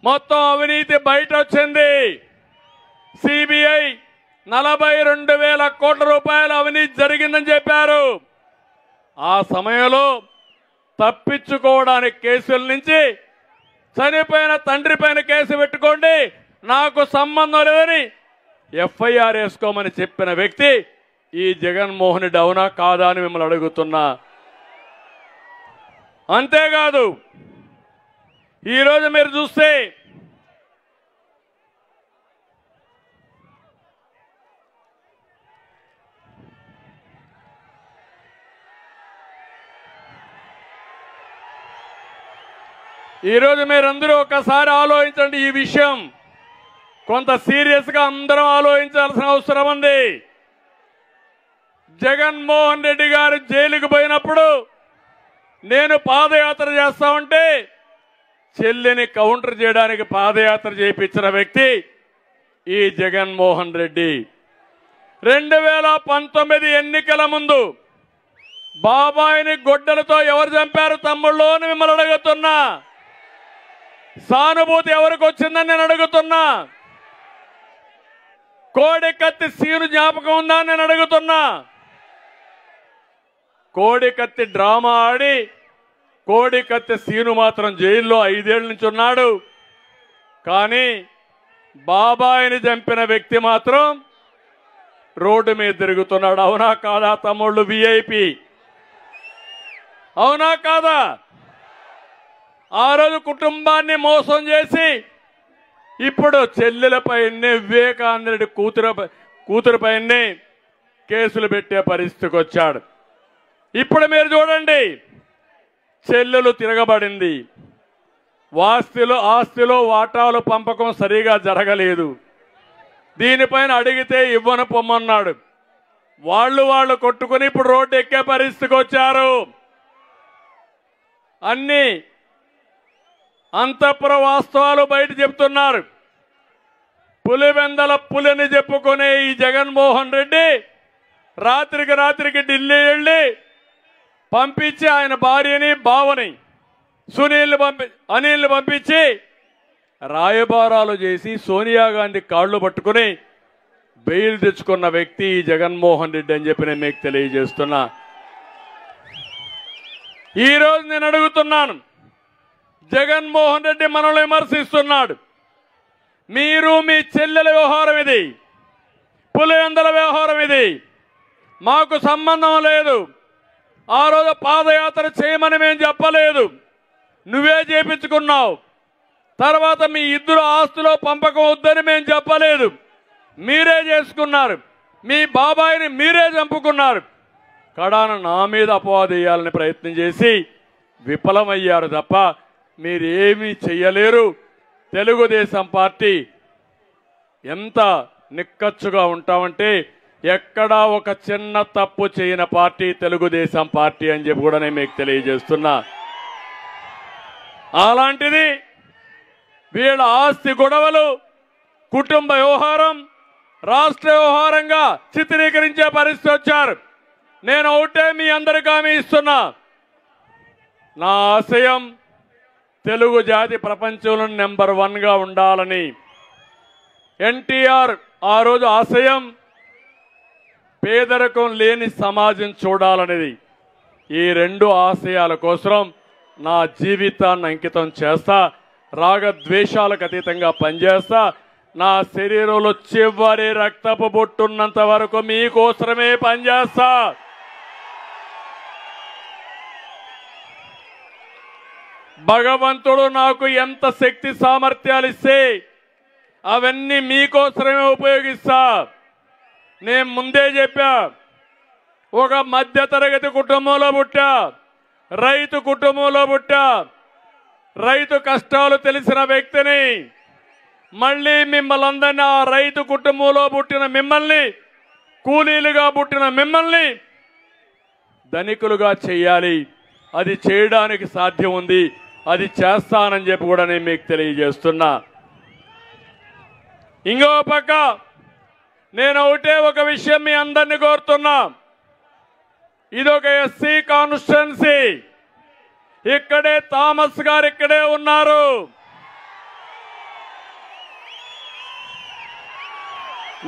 మొత్తం అవినీతి బయట వచ్చింది. సిబిఐ 42,000 కోట్ల రూపాయల అవినీతి జరిగిందని చెప్పారు. ఆ సమయంలో తప్పించుకోవడానికి కేసుల నుంచి చనిపోయిన తండ్రి పైన కేసు పెట్టుకోండి, నాకు సంబంధం లేదని ఎఫ్ఐఆర్ వేసుకోమని చెప్పిన వ్యక్తి ఈ జగన్మోహన్ రెడ్డి, అవునా కాదా అని మిమ్మల్ని అడుగుతున్నా. అంతేకాదు, ఈరోజు మీరు చూస్తే మీరందరూ ఒకసారి ఆలోచించండి. ఈ విషయం కొంత సీరియస్గా అందరం ఆలోచించాల్సిన అవసరం ఉంది. జగన్మోహన్ రెడ్డి గారు జైలుకు పోయినప్పుడు నేను పాదయాత్ర చేస్తా ఉంటే చెల్లిని కౌంటర్ చేయడానికి పాదయాత్ర చేయించిన వ్యక్తి ఈ జగన్మోహన్ రెడ్డి. 2019 ఎన్నికల ముందు బాబాయిని గొడ్డలతో ఎవరు చంపారు తమ్ముళ్ళు అని మిమ్మల్ని అడుగుతున్నా. సానుభూతి ఎవరికి వచ్చిందని నేను అడుగుతున్నా. కోడి కత్తి సీను జ్ఞాపకం ఉందా నేను అడుగుతున్నా. కోడి కత్తి డ్రామా ఆడి కోడి కత్తి సీను మాత్రం జైల్లో 5 ఏళ్ల నుంచి ఉన్నాడు. కానీ బాబాయిని చంపిన వ్యక్తి మాత్రం రోడ్డు మీద తిరుగుతున్నాడు. అవునా కాదా తమ్ముళ్ళు? విఐపి అవునా కాదా? ఆ రోజు కుటుంబాన్ని మోసం చేసి ఇప్పుడు చెల్లెలపైనే వివేకానంద రెడ్డి కూతురుపైనే కేసులు పెట్టే పరిస్థితికి వచ్చాడు. ఇప్పుడు మీరు చూడండి, చెల్లెలు తిరగబడింది. ఆస్తిలో వాటాలు పంపకం సరిగా జరగలేదు. దీనిపైన అడిగితే ఇవ్వను పొమ్మన్నాడు. వాళ్ళు కొట్టుకుని ఇప్పుడు రోడ్డు ఎక్కే పరిస్థితికి వచ్చారు. అన్ని అంతఃపుర వాస్తవాలు బయట చెప్తున్నారు. పులివెందల పులిని చెప్పుకునే ఈ జగన్మోహన్ రెడ్డి రాత్రికి ఢిల్లీ వెళ్ళి పంపించి ఆయన భార్యని బావని అనిల్ని పంపించి రాయబారాలు చేసి సోనియా గాంధీ కాళ్ళు పట్టుకుని బెయిల్ తెచ్చుకున్న వ్యక్తి ఈ జగన్మోహన్ రెడ్డి అని చెప్పి నేను మీకు తెలియజేస్తున్నా. ఈరోజు నేను అడుగుతున్నాను, జగన్మోహన్ రెడ్డి మనల్ని విమర్శిస్తున్నాడు. మీరు మీ చెల్లెల వ్యవహారం ఇది, పులివెందల వ్యవహారం ఇది, మాకు సంబంధం లేదు. ఆ రోజు పాదయాత్ర చేయమని మేము చెప్పలేదు, నువ్వే చేపించుకున్నావు. తర్వాత మీ ఇద్దరు ఆస్తులో పంపకం వద్దని మేము చెప్పలేదు, మీరే చేసుకున్నారు. మీ బాబాయిని మీరే చంపుకున్నారు. కడాన నా మీద అపవాదు వేయాలని ప్రయత్నం చేసి విఫలమయ్యారు తప్ప మీరేమీ చెయ్యలేరు. తెలుగుదేశం పార్టీ ఎంత నిక్కచ్చుగా ఉంటామంటే ఎక్కడా ఒక చిన్న తప్పు చేయని పార్టీ తెలుగుదేశం పార్టీ అని చెప్పి కూడా నేను మీకు తెలియజేస్తున్నా. అలాంటిది వీళ్ళ ఆస్తి గొడవలు, కుటుంబ వ్యవహారం రాష్ట్ర వ్యవహారంగా చిత్రీకరించే పరిస్థితి వచ్చారు. నేను ఒకటే మీ అందరికీ హామీ ఇస్తున్నా, నా ఆశయం తెలుగు జాతి ప్రపంచంలో నెంబర్ 1గా ఉండాలని. ఎన్టీఆర్ ఆ రోజు ఆశయం పేదరికం లేని సమాజం చూడాలనేది. ఈ 2 ఆశయాల కోసం నా జీవితాన్ని అంకితం చేస్తా, రాగద్వేషాలకు అతీతంగా పనిచేస్తా. నా శరీరంలో చివరి రక్తపు బొట్టున్నంత వరకు మీకోసమే పనిచేస్తా. భగవంతుడు నాకు ఎంత శక్తి సామర్థ్యాలు ఇస్తే అవన్నీ మీకోసమే ఉపయోగిస్తా. నేను ముందే చెప్పా, ఒక మధ్యతరగతి కుటుంబంలో పుట్టా, రైతు కుటుంబంలో పుట్టా, రైతు కష్టాలు తెలిసిన వ్యక్తిని. మళ్ళీ మిమ్మల్ని అందరినీ, ఆ రైతు కుటుంబంలో పుట్టిన మిమ్మల్ని, కూలీలుగా పుట్టిన మిమ్మల్ని ధనికులుగా చేయాలి. అది చేయడానికి సాధ్యం ఉంది, అది చేస్తానని చెప్పి కూడా నేను మీకు తెలియజేస్తున్నా. ఇంకో పక్క నేను ఒక విషయం మీ అందరినీ కోరుతున్నా. ఇదొక ఎస్సీ కాన్స్టిట్యుయెన్సీ. ఇక్కడే థామస్ గారు ఇక్కడే ఉన్నారు.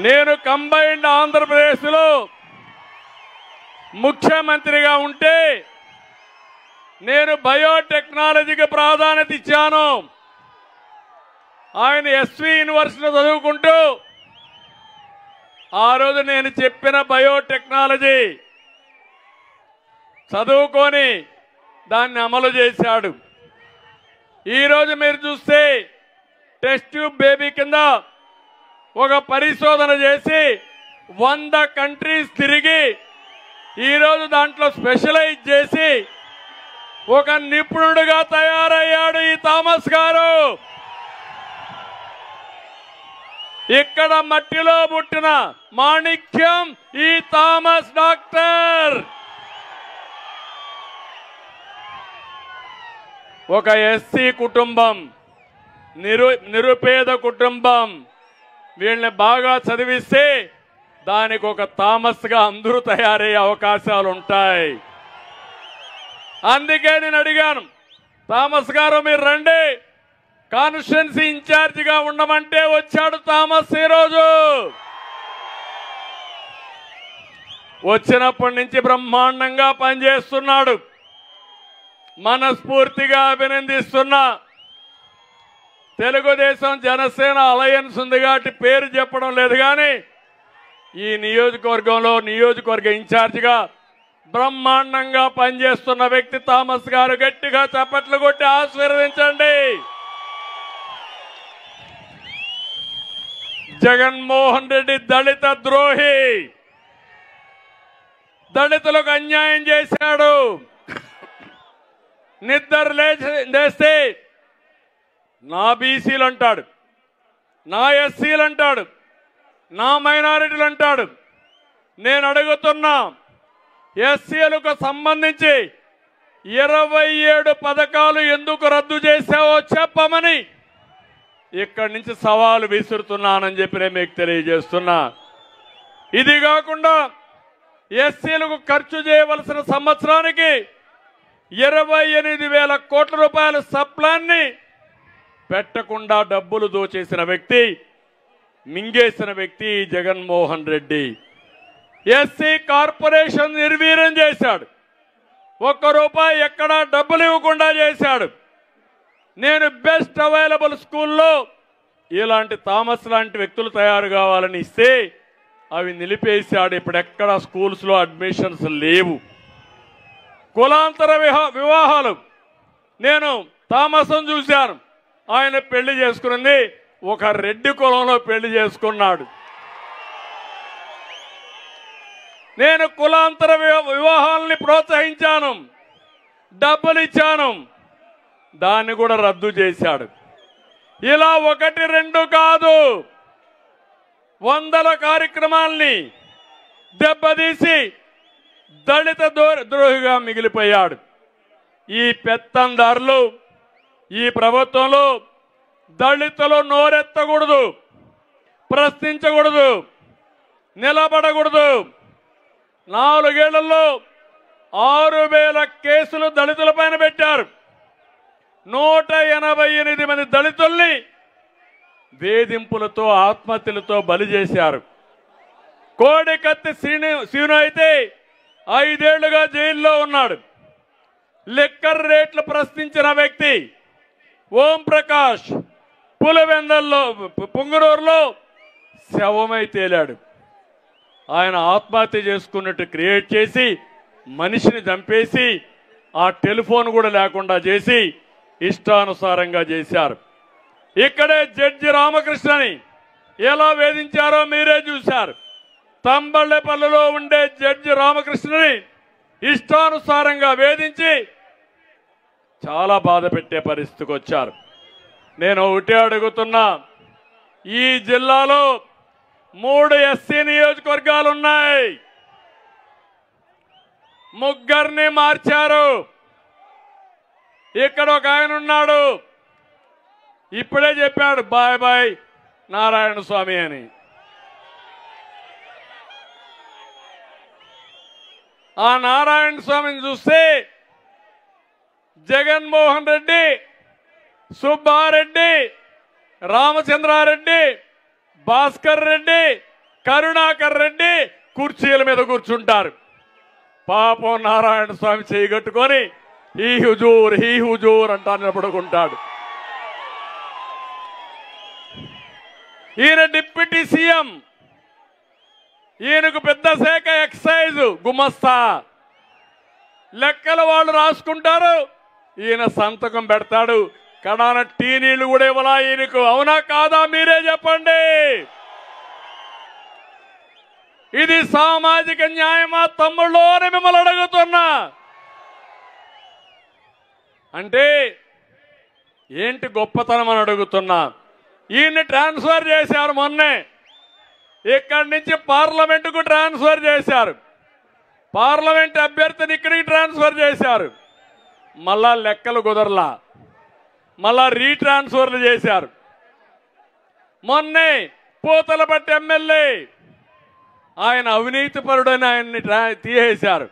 నేను కంబైన్డ్ ఆంధ్రప్రదేశ్లో ముఖ్యమంత్రిగా ఉంటే నేను బయోటెక్నాలజీకి ప్రాధాన్యత ఇచ్చాను. ఆయన ఎస్వి యూనివర్సిటీలో చదువుకుంటూ ఆ రోజు నేను చెప్పిన బయోటెక్నాలజీ చదువుకొని దాన్ని అమలు చేశాడు. ఈరోజు మీరు చూస్తే టెస్ట్ ట్యూబ్ బేబీ కింద ఒక పరిశోధన చేసి 100 కంట్రీస్ తిరిగి ఈరోజు దాంట్లో స్పెషలైజ్ చేసి ఒక నిపుణుడిగా తయారయ్యాడు ఈ థామస్ గారు. ఇక్కడ మట్టిలో పుట్టిన మాణిక్యం ఈ థామస్ డాక్టర్. ఒక ఎస్సీ కుటుంబం, నిరుపేద కుటుంబం, వీళ్ళని బాగా చదివిస్తే దానికి ఒక థామస్గా అందరూ తయారయ్యే అవకాశాలు ఉంటాయి. అందుకే నేను అడిగాను, థామస్ గారు మీరు రండి, కాన్స్టిట్యుయెన్సీ ఇన్ఛార్జిగా ఉండమంటే వచ్చాడు థామస్. ఈరోజు వచ్చినప్పటి నుంచి బ్రహ్మాండంగా పనిచేస్తున్నాడు. మనస్ఫూర్తిగా అభినందిస్తున్నా. తెలుగుదేశం జనసేన అలయన్స్ ఉంది కాబట్టి పేరు చెప్పడం లేదు, కానీ ఈ నియోజకవర్గంలో నియోజకవర్గ ఇన్ఛార్జిగా బ్రహ్మాండంగా పనిచేస్తున్న వ్యక్తి థామస్ గారు. గట్టిగా చప్పట్లు కొట్టి ఆశీర్వదించండి. జగన్మోహన్ రెడ్డి దళిత ద్రోహి, దళితులకు అన్యాయం చేశాడు. నిద్ర లేస్తే నా బీసీలు అంటాడు, నా ఎస్సీలు అంటాడు, నా మైనారిటీలు అంటాడు. నేను అడుగుతున్నా, ఎస్సీలకు సంబంధించి 27 పథకాలు ఎందుకు రద్దు చేశావో చెప్పమని ఇక్కడి నుంచి సవాలు విసురుతున్నానని చెప్పి నేను మీకు తెలియజేస్తున్నా. ఇది కాకుండా ఎస్సీలకు ఖర్చు చేయవలసిన సంవత్సరానికి 28,000 కోట్ల రూపాయల సప్లాన్ని పెట్టకుండా డబ్బులు దోచేసిన వ్యక్తి, మింగేసిన వ్యక్తి జగన్మోహన్ రెడ్డి. ఎస్సీ కార్పొరేషన్ నిర్వీర్యం చేశాడు. ₹1 ఎక్కడా డబ్బులు ఇవ్వకుండా చేశాడు. నేను బెస్ట్ అవైలబుల్ స్కూల్లో ఇలాంటి థామస్ లాంటి వ్యక్తులు తయారు కావాలని ఇస్తే అవి నిలిపేశాడు. ఇప్పుడు ఎక్కడ స్కూల్స్లో అడ్మిషన్స్ లేవు. కులాంతర వివాహాలు నేను థామస్ను చూశాను. ఆయన పెళ్లి చేసుకున్నది ఒక రెడ్డి కులంలో పెళ్లి చేసుకున్నాడు. నేను కులాంతర వివాహాలని ప్రోత్సహించాను, డబ్బులు ఇచ్చాను, దాన్ని కూడా రద్దు చేశాడు. ఇలా 1, 2 కాదు, వందల కార్యక్రమాల్ని దెబ్బతీసి దళిత ద్రోహిగా మిగిలిపోయాడు. ఈ పెత్తందారులు ఈ ప్రభుత్వంలో దళితులు నోరెత్తకూడదు, ప్రశ్నించకూడదు, నిలబడకూడదు. 4 ఏళ్లలో 6,000 కేసులు దళితుల పైన పెట్టారు. 188 మంది దళితుల్ని వేధింపులతో ఆత్మహత్యలతో బలి చేశారు. కోడికత్తి సీను అయితే 5 ఏళ్లుగా జైల్లో ఉన్నాడు. లిక్కర్ రేట్లు ప్రశ్నించిన వ్యక్తి ఓం ప్రకాష్ పులివెందల్లో పుంగనూరులో శవమై తేలాడు. ఆయన ఆత్మహత్య చేసుకున్నట్టు క్రియేట్ చేసి మనిషిని చంపేసి ఆ టెలిఫోన్ కూడా లేకుండా చేసి ఇష్టానుసారంగా చేశారు. ఇక్కడే జడ్జి రామకృష్ణని ఎలా వేధించారో మీరే చూశారు. తంబళ్ళపల్లిలో ఉండే జడ్జి రామకృష్ణని ఇష్టానుసారంగా వేధించి చాలా బాధ పెట్టే పరిస్థితికి వచ్చారు. నేను ఒకటే అడుగుతున్నా, ఈ జిల్లాలో 3 ఎస్సీ నియోజకవర్గాలు ఉన్నాయి. 3 మార్చారు. ఇక్కడ ఒక ఆయన ఉన్నాడు, ఇప్పుడే చెప్పాడు బాయ్ బాయ్ నారాయణ స్వామి అని. ఆ నారాయణ స్వామిని చూస్తే జగన్మోహన్ రెడ్డి, సుబ్బారెడ్డి, రామచంద్రారెడ్డి, భాస్కర్ రెడ్డి, కరుణాకర్ రెడ్డి కుర్చీల మీద కూర్చుంటారు. పాపం నారాయణ స్వామి చేయగట్టుకొని హీ హుజూర్ అంటా నిలబడుకుంటాడు. ఈయన డిప్యూటీ సీఎం, ఈయనకు పెద్ద శాఖ ఎక్సైజ్ గుమస్తా. లెక్కలు వాళ్ళు రాసుకుంటారు, ఈయన సంతకం పెడతాడు. కడాన టీ నీళ్లు కూడా ఇవ్వాలా ఈయనకు? అవునా కాదా మీరే చెప్పండి. ఇది సామాజిక న్యాయమా తమ్ముళ్ళు అని మిమ్మల్ని అడుగుతున్నా. అంటే ఏంటి గొప్పతనం అని అడుగుతున్నా. ఈయన్ని ట్రాన్స్ఫర్ చేశారు. మొన్నే ఇక్కడి నుంచి పార్లమెంటుకు ట్రాన్స్ఫర్ చేశారు. పార్లమెంట్ అభ్యర్థిని ఇక్కడికి ట్రాన్స్ఫర్ చేశారు. మళ్ళా లెక్కలు కుదరలా, మళ్ళా రీట్రాన్స్ఫర్లు చేశారు. మొన్నే పూతలపట్టి ఎమ్మెల్యే ఆయన అవినీతి పరుడని ఆయన్ని తీసేశారు.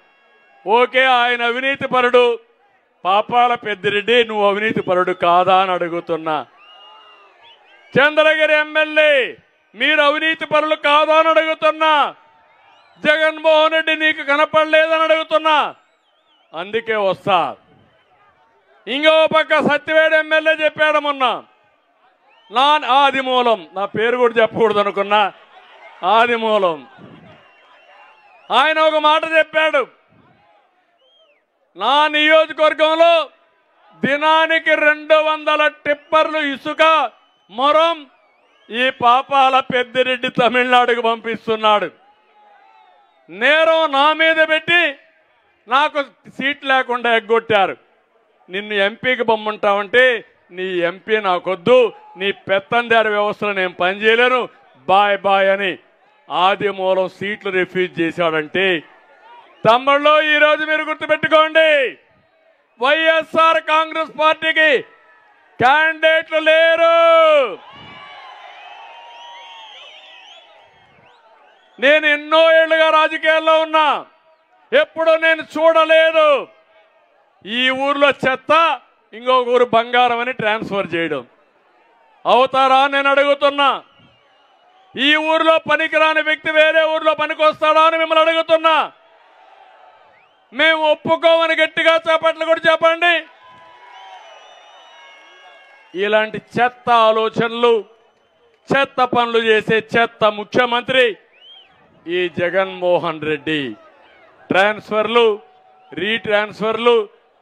ఓకే, ఆయన అవినీతి పరుడు. పాపాల పెద్దిరెడ్డి నువ్వు అవినీతి పరుడు కాదా అని అడుగుతున్నా. చంద్రగిరి ఎమ్మెల్యే మీరు అవినీతి పరులు కాదా అని అడుగుతున్నా. జగన్మోహన్ రెడ్డి నీకు కనపడలేదని అడుగుతున్నా. అందుకే వస్తా. ఇంకో పక్క సత్యవేడు ఎమ్మెల్యే చెప్పాడు మొన్న, ఆదిమూలం, నా పేరు కూడా చెప్పకూడదు అనుకున్నా, ఆదిమూలం. ఆయన ఒక మాట చెప్పాడు, నా నియోజకవర్గంలో దినానికి 200 టిప్పర్లు ఇసుక మొరం ఈ పాపాల పెద్దిరెడ్డి తమిళనాడుకు పంపిస్తున్నాడు. నేరం నా మీద పెట్టి నాకు సీట్ లేకుండా ఎగ్గొట్టారు. నిన్ను ఎంపీకి బొమ్మంటావంటే నీ ఎంపీ నాకొద్దు, నీ పెత్తందారి వ్యవస్థలో నేను పనిచేయలేను, బాయ్ బాయ్ అని ఆదిమూలం సీట్లు రిఫ్యూజ్ చేశాడంటే తమ్ముళ్ళు ఈరోజు మీరు గుర్తుపెట్టుకోండి, వైఎస్ఆర్ కాంగ్రెస్ పార్టీకి క్యాండిడేట్లు లేరు. నేను ఎన్నో ఏళ్లుగా రాజకీయాల్లో ఉన్నా, ఎప్పుడూ నేను చూడలేదు ఈ ఊర్లో చెత్త ఇంకొక ఊరు బంగారం అని ట్రాన్స్ఫర్ చేయడం. అవుతారా నేను అడుగుతున్నా. ఈ ఊర్లో పనికిరాని వ్యక్తి వేరే ఊర్లో పనికొస్తాడా అని మిమ్మల్ని అడుగుతున్నా. మేము ఒప్పుకోమని గట్టిగా చేపట్లు కూడా చెప్పండి. ఇలాంటి చెత్త ఆలోచనలు, చెత్త పనులు చేసే చెత్త ముఖ్యమంత్రి ఈ జగన్మోహన్ రెడ్డి. ట్రాన్స్ఫర్లు, రీట్రాన్స్ఫర్లు,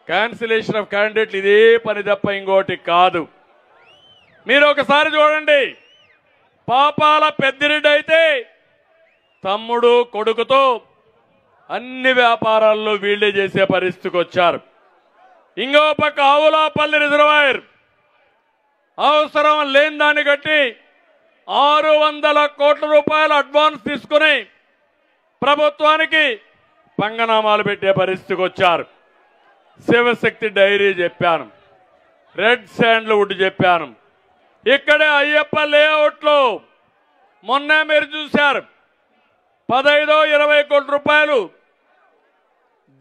క్యాన్సిలేషన్ ఆఫ్ క్యాండిడేట్లు ఇదే పని తప్ప ఇంకోటి కాదు. మీరు ఒకసారి చూడండి, పాపాల పెద్దిరెడ్డి అయితే తమ్ముడు కొడుకుతో అన్ని వ్యాపారాల్లో వీళ్లే చేసే పరిస్థితికి వచ్చారు. ఇంకో పక్క ఆవులాపల్లి రిజర్వాయర్ అవసరం లేని దాన్ని కట్టి 600 కోట్ల రూపాయలు అడ్వాన్స్ తీసుకుని ప్రభుత్వానికి పంగనామాలు పెట్టే పరిస్థితికి వచ్చారు. శివశక్తి డైరీ చెప్పాను, రెడ్ శాండ్ల్వుడ్ చెప్పాను. ఇక్కడే అయ్యప్ప లేఅవుట్లో మొన్న మీరు చూశారు, 15-20 కోట్ల రూపాయలు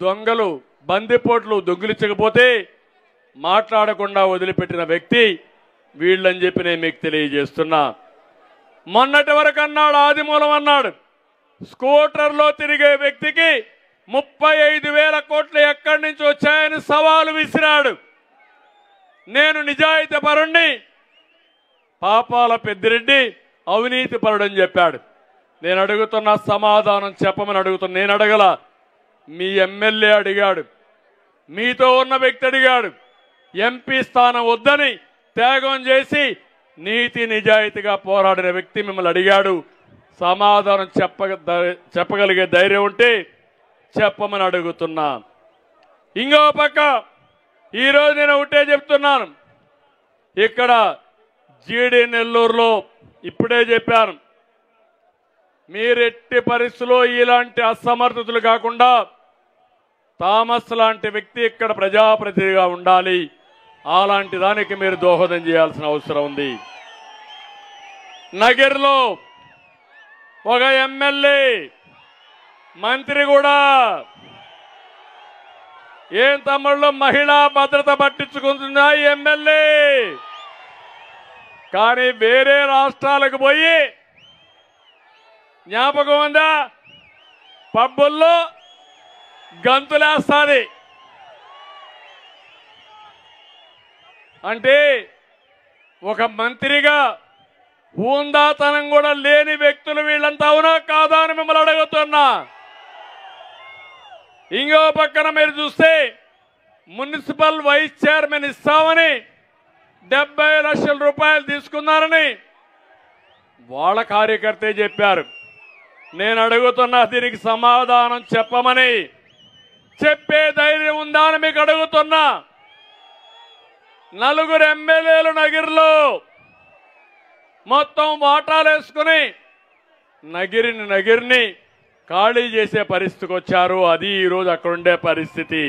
దొంగలు బందిపోట్లు దొంగిలించకపోతే మాట్లాడకుండా వదిలిపెట్టిన వ్యక్తి వీళ్ళని చెప్పి నేను మీకు తెలియజేస్తున్నా. మొన్నటి వరకు అన్నాడు, ఆదిమూలం అన్నాడు, స్కూటర్లో తిరిగే వ్యక్తికి 35,000 కోట్లు ఎక్కడి నుంచి వచ్చాయని సవాలు విసిరాడు. నేను నిజాయితీ పరుణ్ణి, పాపాల పెద్దిరెడ్డి అవినీతి పరుడని చెప్పాడు. నేను అడుగుతున్న సమాధానం చెప్పమని అడుగుతున్నా. నేను అడగల, మీ ఎమ్మెల్యే అడిగాడు, మీతో ఉన్న వ్యక్తి అడిగాడు. ఎంపీ స్థానం వద్దని త్యాగం చేసి నీతి నిజాయితీగా పోరాడిన వ్యక్తి మిమ్మల్ని అడిగాడు. సమాధానం చెప్పగలిగే ధైర్యం ఉంటే చెప్పమని అడుగుతున్నా. ఇంకో పక్క ఈరోజు నేను ఒకటే చెప్తున్నాను, ఇక్కడ జీడి నెల్లూరులో ఇప్పుడే చెప్పాను, మీరెట్టి పరిస్థితుల్లో ఇలాంటి అసమర్థతలు కాకుండా థామస్ లాంటి వ్యక్తి ఇక్కడ ప్రజాప్రతినిధిగా ఉండాలి. అలాంటి దానికి మీరు దోహదం చేయాల్సిన అవసరం ఉంది. నగర్లో ఒక ఎమ్మెల్యే మంత్రి కూడా ఏం తమ్ముళ్ళు మహిళా భద్రత పట్టించుకుంటుందా ఈ ఎమ్మెల్యే? కానీ వేరే రాష్ట్రాలకు పోయి జ్ఞాపకం ఉందా, పబ్బుల్లో గంతులేస్తాది. అంటే ఒక మంత్రిగా హూందాతనం కూడా లేని వ్యక్తులు వీళ్ళంతా అవునా కాదా అని మిమ్మల్ని అడుగుతున్నా. ఇంకో పక్కన మీరు చూస్తే మున్సిపల్ వైస్ చైర్మన్ ఇస్తామని 70 లక్షల రూపాయలు తీసుకున్నారని వాళ్ళ కార్యకర్తే చెప్పారు. నేను అడుగుతున్నా, దీనికి సమాధానం చెప్పమని. చెప్పే ధైర్యం ఉందా అని మీకు అడుగుతున్నా. 4 ఎమ్మెల్యేలు నగిరిలో మొత్తం వాటాలు వేసుకుని నగిరిని ఖాళీ చేసే పరిస్థితికి వచ్చారు. అది ఈరోజు అక్కడుండే పరిస్థితి.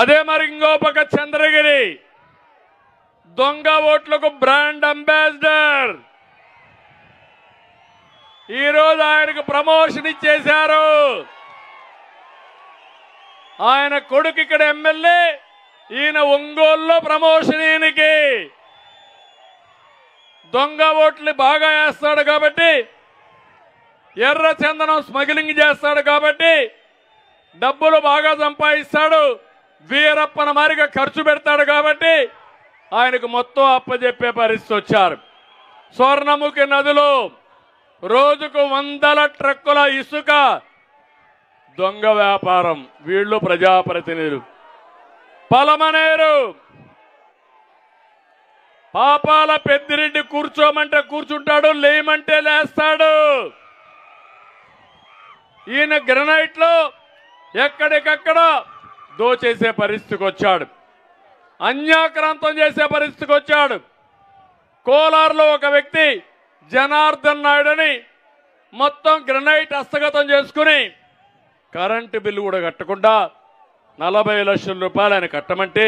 అదే మరి ఇంకో పక్క చంద్రగిరి దొంగ ఓట్లకు బ్రాండ్ అంబాసిడర్. ఈరోజు ఆయనకు ప్రమోషన్ ఇచ్చేశారు. ఆయన కొడుకు ఇక్కడ ఎమ్మెల్యే, ఈయన ఒంగోలులో ప్రమోషన్. ఈయనకి దొంగ ఓట్లు బాగా వేస్తాడు కాబట్టి, ఎర్ర చందనం స్మగ్లింగ్ చేస్తాడు కాబట్టి, డబ్బులు బాగా సంపాదిస్తాడు, వీరప్పన మారిగా ఖర్చు పెడతాడు కాబట్టి ఆయనకు మొత్తం అప్పచెప్పే పరిస్థితి వచ్చారు. స్వర్ణముఖి నదిలో రోజుకు 100 ట్రక్కుల ఇసుక దొంగ వ్యాపారం. వీళ్ళు ప్రజాప్రతినిధులు. పలమనేరు పాపాల పెద్దిరెడ్డి కూర్చోమంటే కూర్చుంటాడు, లేమంటే లేస్తాడు. ఈయన గ్రనైట్ లో ఎక్కడికక్కడ దోచేసే పరిస్థితికి వచ్చాడు, అన్యాక్రాంతం చేసే పరిస్థితికి వచ్చాడు. కోలార్లో ఒక వ్యక్తి జనార్దన్ నాయుడు అని మొత్తం గ్రనైట్ హస్తగతం చేసుకుని కరెంటు బిల్లు కూడా కట్టకుండా 40 లక్షల రూపాయలు ఆయన కట్టమంటే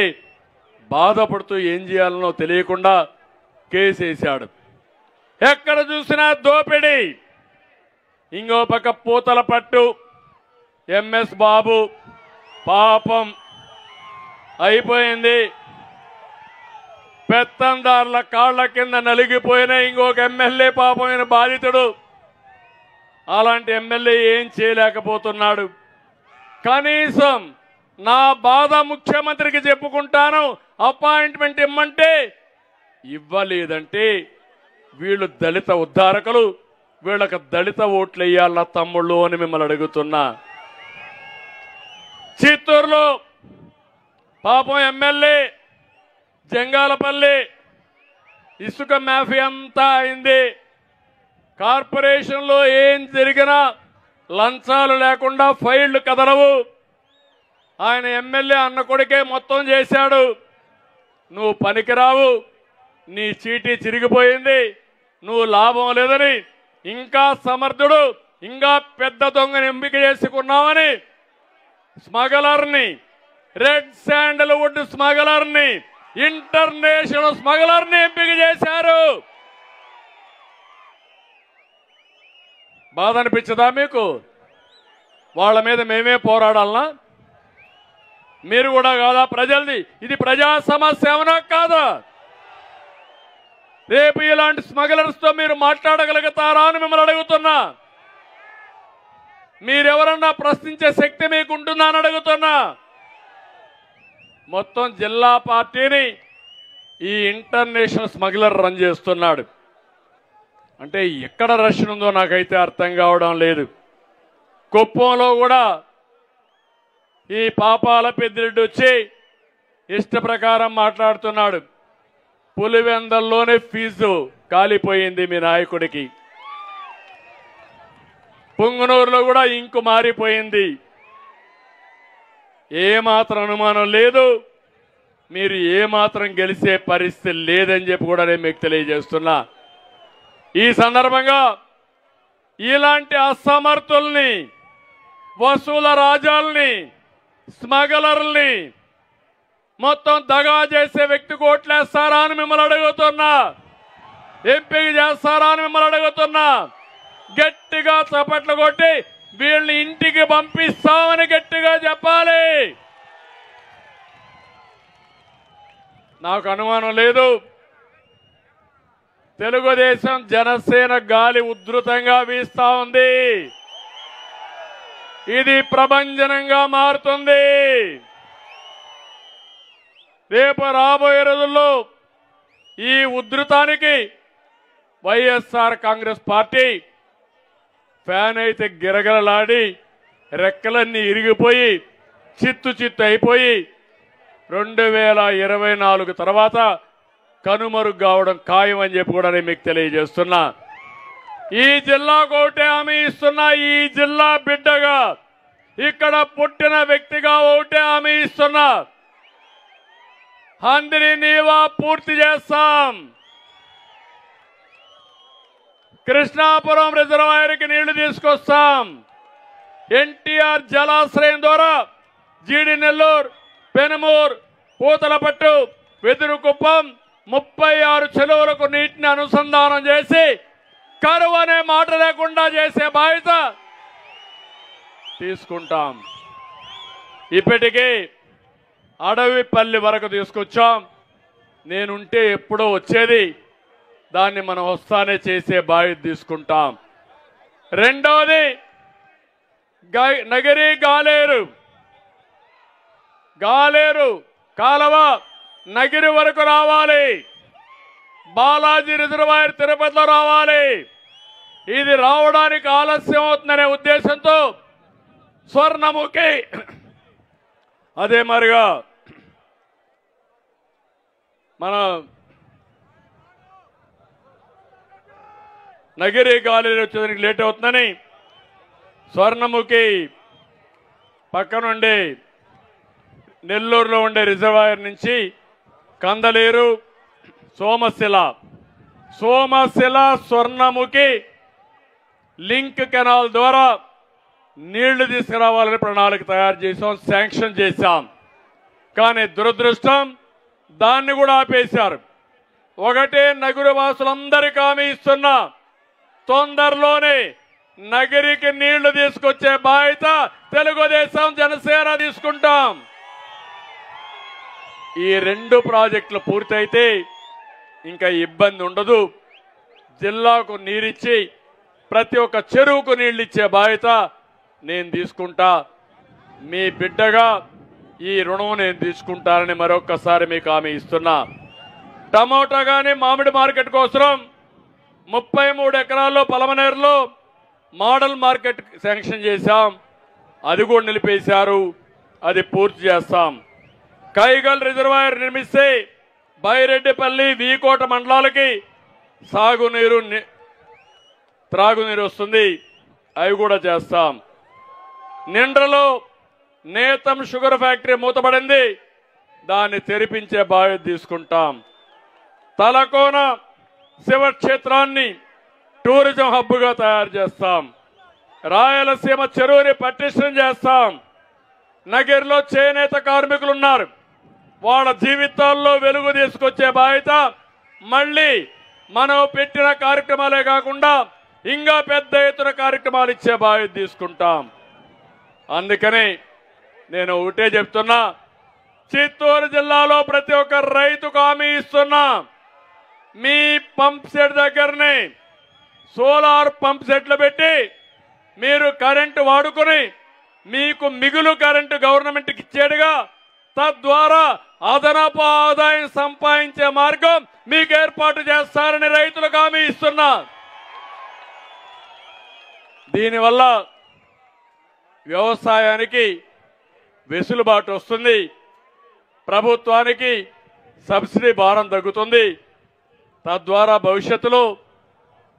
బాధపడుతూ ఏం చేయాలనో తెలియకుండా కేసేశాడు. ఎక్కడ చూసినా దోపిడీ. ఇంకో పక్క పూతల పట్టు ఎంఎస్ బాబు పాపం అయిపోయింది. పెత్తందారుల కాళ్ల కింద నలిగిపోయిన ఇంకొక ఎమ్మెల్యే పాపమైన బాధితుడు. అలాంటి ఎమ్మెల్యే ఏం చేయలేకపోతున్నాడు. కనీసం నా బాధ ముఖ్యమంత్రికి చెప్పుకుంటాను, అపాయింట్మెంట్ ఇమ్మంటే ఇవ్వలేదంటే వీళ్ళు దళిత ఉద్ధారకులు, వీళ్ళకి దళిత ఓట్లు వేయాల తమ్ముళ్ళు అని మిమ్మల్ని అడుగుతున్నా. చిత్తూరులో పాపం ఎమ్మెల్యే జంగాలపల్లి ఇసుక మాఫియా అంతా అయింది. కార్పొరేషన్లో ఏం జరిగినా లంచాలు లేకుండా ఫైళ్లు కదలవు. ఆయన ఎమ్మెల్యే అన్న కొడుకే మొత్తం చేశాడు. నువ్వు పనికిరావు, నీ చీటీ చిరిగిపోయింది, నువ్వు లాభం లేదని ఇంకా సమర్థుడు, ఇంకా పెద్ద దొంగని ఎంపిక చేసుకున్నావని స్మగలర్ని, రెడ్ శాండల్వుడ్ స్మగలర్ని, ఇంటర్నేషనల్ స్మగలర్ని ఎంపిక చేశారు. బాధ అనిపించదా మీకు? వాళ్ళ మీద మేమే పోరాడాలనా? మీరు కూడా కాదా ప్రజలది? ఇది ప్రజా సమస్య ఏమన్నా కాదా? రేపు ఇలాంటి స్మగ్లర్స్ తో మీరు మాట్లాడగలుగుతారా అని మిమ్మల్ని అడుగుతున్నా. మీరెవరన్నా ప్రశ్నించే శక్తి మీకు ఉంటుందా అని అడుగుతున్నా. మొత్తం జిల్లా పార్టీని ఈ ఇంటర్నేషనల్ స్మగ్లర్ రన్ చేస్తున్నాడు. అంటే ఎక్కడ రష్యన్ ఉందో నాకైతే అర్థం కావడం లేదు. కుప్పంలో కూడా ఈ పాపాల పెద్దిరెడ్డి వచ్చి ఇష్ట ప్రకారం మాట్లాడుతున్నాడు. పులివెందల్లోనే ఫీజు కాలిపోయింది మీ నాయకుడికి. పుంగనూరులో కూడా ఇంకు మారిపోయింది. ఏమాత్రం అనుమానం లేదు, మీరు ఏమాత్రం గెలిచే పరిస్థితి లేదని చెప్పి కూడా నేను మీకు తెలియజేస్తున్నా. ఈ సందర్భంగా ఇలాంటి అసమర్థుల్ని, వసూల రాజాల్ని, స్మగ్లర్ల్ని, మొత్తం దగా చేసే వ్యక్తికి ఓట్లేస్తారా అని మిమ్మల్ని అడుగుతున్నా. ఎంపిక చేస్తారా అని మిమ్మల్ని అడుగుతున్నా. గట్టిగా చప్పట్లు కొట్టి వీళ్ళని ఇంటికి పంపిస్తామని గట్టిగా చెప్పాలి. నాకు అనుమానం లేదు, తెలుగుదేశం జనసేన గాలి ఉధృతంగా వీస్తా ఉంది. ఇది ప్రభంజనంగా మారుతుంది. రేపు రాబోయే రోజుల్లో ఈ ఉధృతానికి వైఎస్ఆర్ కాంగ్రెస్ పార్టీ ఫ్యాన్ అయితే గిరగలలాడి రెక్కలన్నీ ఇరిగిపోయి చిత్తు అయిపోయి 2024 తర్వాత కనుమరుగు కావడం ఖాయం అని చెప్పి కూడా నేను మీకు తెలియజేస్తున్నా. ఈ జిల్లాకు ఒకటే హామీ ఇస్తున్నా. ఈ జిల్లా బిడ్డగా, ఇక్కడ పుట్టిన వ్యక్తిగా ఒకటే హామీ ఇస్తున్నా. హంద్రి నీవా పూర్తి చేస్తాం. కృష్ణాపురం రిజర్వాయర్కి నీళ్లు తీసుకొస్తాం. ఎన్టీఆర్ జలాశ్రయం ద్వారా జీడి నెల్లూరు, పెనుమూరు, పూతలపట్టు, వెదురుకుప్పం 36 చెరువులకు నీటిని అనుసంధానం చేసి కరువు అనే మాట లేకుండా చేసే బాధ్యత తీసుకుంటాం. ఇప్పటికే అడవిపల్లి వరకు తీసుకొచ్చాం. నేనుంటే ఎప్పుడో వచ్చేది, దాన్ని మనం వస్తానే చేసే బాధ్యత తీసుకుంటాం. రెండవది నగిరి గాలేరు కాలువ నగిరి వరకు రావాలి. బాలాజీ రిజర్వాయర్ తిరుపతిలో రావాలి. ఇది రావడానికి ఆలస్యం అవుతుందనే ఉద్దేశంతో స్వర్ణముఖి, అదే మరిగా మన నగిరి గాలేరు వచ్చేదానికి లేట్ అవుతుందని స్వర్ణముఖి పక్కనుండి నెల్లూరులో ఉండే రిజర్వాయర్ నుంచి కందలేరు, సోమశిల స్వర్ణముఖి లింక్ కెనాల్ ద్వారా నీళ్లు తీసుకురావాలని ప్రణాళిక తయారు చేశాం, శాంక్షన్ చేశాం. కానీ దురదృష్టం దాన్ని కూడా ఆపేశారు. ఒకటే నగర వాసులందరికీ హామీ ఇస్తున్నా, తొందరలోనే నగరికి నీళ్లు తీసుకొచ్చే బాధ్యత తెలుగుదేశం జనసేన తీసుకుంటాం. ఈ 2 ప్రాజెక్టులు పూర్తయితే ఇంకా ఇబ్బంది ఉండదు. జిల్లాకు నీరిచ్చి ప్రతి ఒక్క చెరువుకు నీళ్ళు ఇచ్చే బాధ్యత నేను తీసుకుంటా. మీ బిడ్డగా ఈ రుణం నేను తీసుకుంటానని మరొక్కసారి మీకు హామీ ఇస్తున్నా. టమోటా కానీ మామిడి మార్కెట్ కోసం 33 ఎకరాల్లో పలమనేరులో మోడల్ మార్కెట్ శాంక్షన్ చేశాం. అది కూడా నిలిపేశారు. అది పూర్తి చేస్తాం. కైగల్ రిజర్వాయర్ నిర్మిస్తే బైరెడ్డిపల్లి, వీకోట మండలాలకి సాగునీరు, త్రాగునీరు వస్తుంది. అవి కూడా చేస్తాం. నిండ్రలో నేతం షుగర్ ఫ్యాక్టరీ మూతపడింది, దాన్ని తెరిపించే బాధ్యత తీసుకుంటాం. తలకోన శివక్షేత్రాన్ని టూరిజం హబ్గా తయారు చేస్తాం. రాయలసీమ చెరువుని పటిష్టం చేస్తాం. నగిరిలో చేనేత కార్మికులు ఉన్నారు, వాళ్ళ జీవితాల్లో వెలుగు తీసుకొచ్చే బాధ్యత మళ్ళీ మనం పెట్టిన కార్యక్రమాలే కాకుండా ఇంకా పెద్ద ఎత్తున కార్యక్రమాలు ఇచ్చే బాధ్యత తీసుకుంటాం. అందుకని నేను ఒకటే చెప్తున్నా, చిత్తూరు జిల్లాలో ప్రతి ఒక్క రైతుకు హామీ ఇస్తున్నా, మీ పంప్ సెట్ దగ్గరనే సోలార్ పంప్ సెట్లు పెట్టి మీరు కరెంటు వాడుకొని మీకు మిగులు కరెంటు గవర్నమెంట్కి ఇచ్చేడుగా, తద్వారా అదనపు ఆదాయం సంపాదించే మార్గం మీకు ఏర్పాటు చేస్తారని రైతులకు హామీ ఇస్తున్నా. దీనివల్ల వ్యవసాయానికి వెసులుబాటు వస్తుంది, ప్రభుత్వానికి సబ్సిడీ భారం తగ్గుతుంది, తద్వారా భవిష్యత్తులో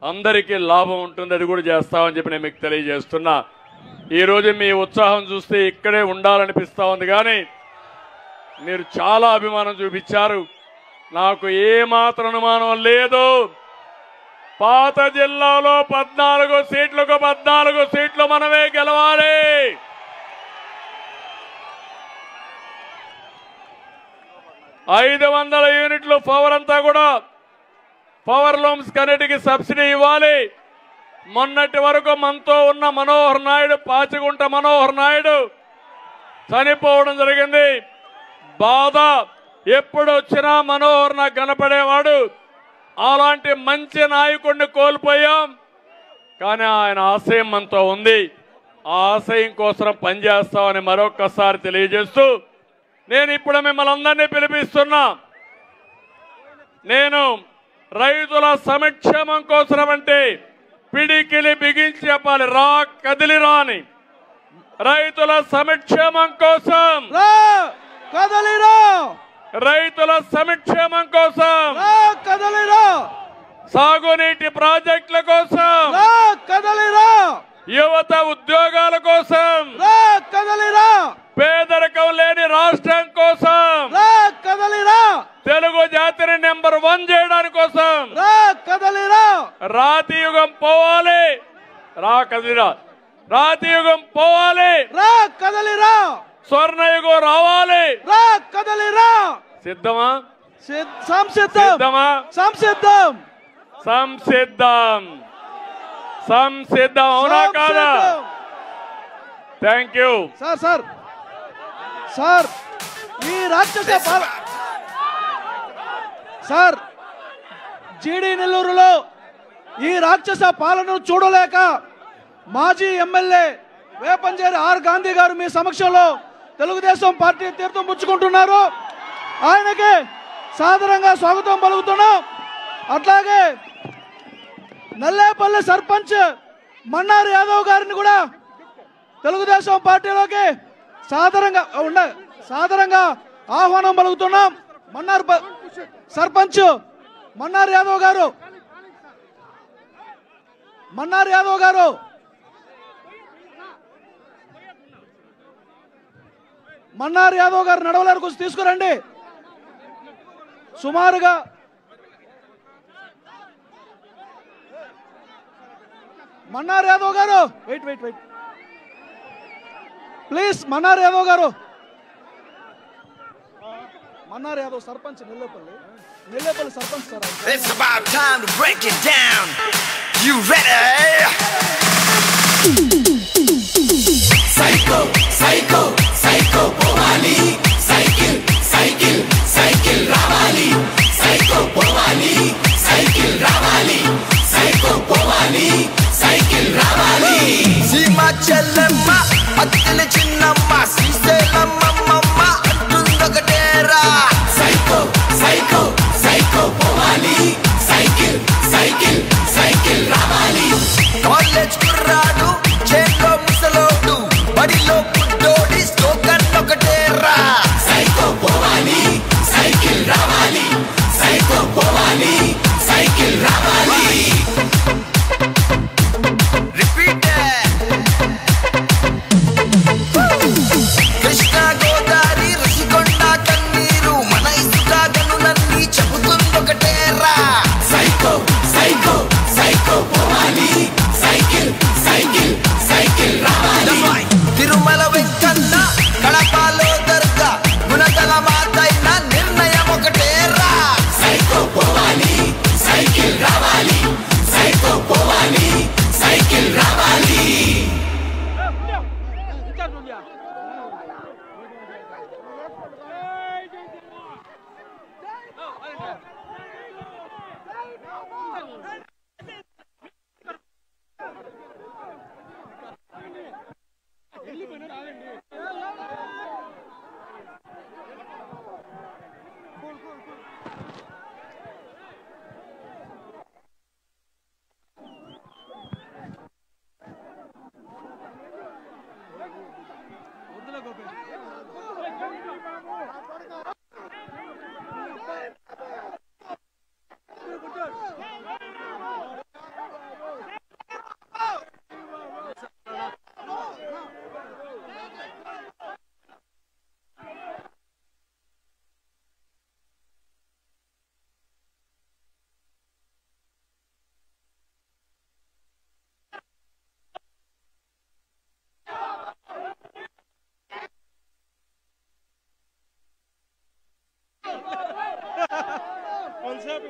అందరికీ లాభం ఉంటుంది. అది కూడా చేస్తామని చెప్పి నేను మీకు తెలియజేస్తున్నా. ఈరోజు మీ ఉత్సాహం చూస్తే ఇక్కడే ఉండాలనిపిస్తా ఉంది, కానీ మీరు చాలా అభిమానం చూపించారు. నాకు ఏమాత్రం అనుమానం లేదు. పాత జిల్లాలో 14 సీట్లకు 14 సీట్లు మనమే గెలవాలి. $500 యూనిట్లు పవర్ అంతా కూడా పవర్ లూమ్స్ కన్నిటికి సబ్సిడీ ఇవ్వాలి. మొన్నటి వరకు మనతో ఉన్న మనోహర్ నాయుడు, పాచిగుంట మనోహర్ నాయుడు చనిపోవడం జరిగింది. బాధ, ఎప్పుడు వచ్చినా మనోహర్ నాకు కనపడేవాడు. అలాంటి మంచి నాయకుడిని కోల్పోయాం. కానీ ఆయన ఆశయం మనతో ఉంది. ఆ ఆశయం కోసం పనిచేస్తామని మరొక్కసారి తెలియజేస్తూ నేను ఇప్పుడు మిమ్మల్ని అందరినీ పిలిపిస్తున్నా. నేను రైతుల సంక్షేమం కోసం అంటే పిడికిలి బిగించి చెప్పాలి, రా కదిలి రాని. రైతుల సంక్షేమం కోసం కదలిరా, రైతుల సంక్షేమం కోసం కదలిరా, సాగునీటి ప్రాజెక్టుల కోసం కదలిరా, యువత ఉద్యోగాల కోసం కదలిరా, పేదరికం లేని రాష్ట్రం కోసం కదలిరా, తెలుగు జాతిని నెంబర్ 1 చేయడానికి కోసం కదలిరా, రాతి యుగం పోవాలి. రా కదిరా, రాతి యుగం పోవాలి. రా కదలిరా, స్వర్ణయుగం రావాలి. రా కదలిరా. సిద్ధమా? సంసిద్ధం, సిద్ధమా? సంసిద్ధం, సంసిద్ధం, సంసిద్ధం. అవునా కాదా? Thank you sir. Sir sir ఈ రాక్షస సార్ జీడి నెల్లూరులో ఈ రాక్షస పాలనను చూడలేక మాజీ ఎమ్మెల్యే వేపంజేరి ఆర్ గాంధీ గారు మీ సమక్షంలో తెలుగుదేశం పార్టీ తీర్థం పుచ్చుకుంటున్నారు. ఆయనకి సాదరంగా స్వాగతం పలుకుతున్నాం. అట్లాగే నల్లేపల్లి సర్పంచ్ మన్నారి యాదవ్ గారిని కూడా తెలుగుదేశం పార్టీలోకి సాదరంగా ఆహ్వానం పలుకుతున్నాం. సర్పంచ్ మన్నారి యాదవ్ గారు, మన్నారి యాదవ్ గారు నడవలేరు, కొంచెం తీసుకురండి. సుమారుగా మన్నారి యాదవ్ గారు wait please. Mannari Yadav garu, Mannari Yadav sarpanch Nellepalli sarpanch sir. It's about time to break it down. You ready? Psycho, psycho, psycho povali. Cycle, cycle, cycle ravali. Psycho povali, cycle ravali. Psycho povali, cycle ravali. Sima chellamma, attile chinnamma, sriselamma mamma, antundokatera. Psycho, psycho, psycho povali. Cycle, cycle, cycle ravali. College kurradu, chelo musalodu, badilo puddodi, slogan okatera. Psycho povali, cycle ravali. Psycho povali, cycle ravali. Repeat it. Krishna Godavari Rashikonda Kanneeru mana isuga ganunanni cheputundokatera. Psycho, psycho, psycho povali. Cycle, cycle, cycle ravali. Tirumala Venkanna Kadapalo Darga Gunagala Mataina Nirnayam okatera. Psycho povali, cycle ravali. Psycho povali, cycle ravali. కొంచెంసేపు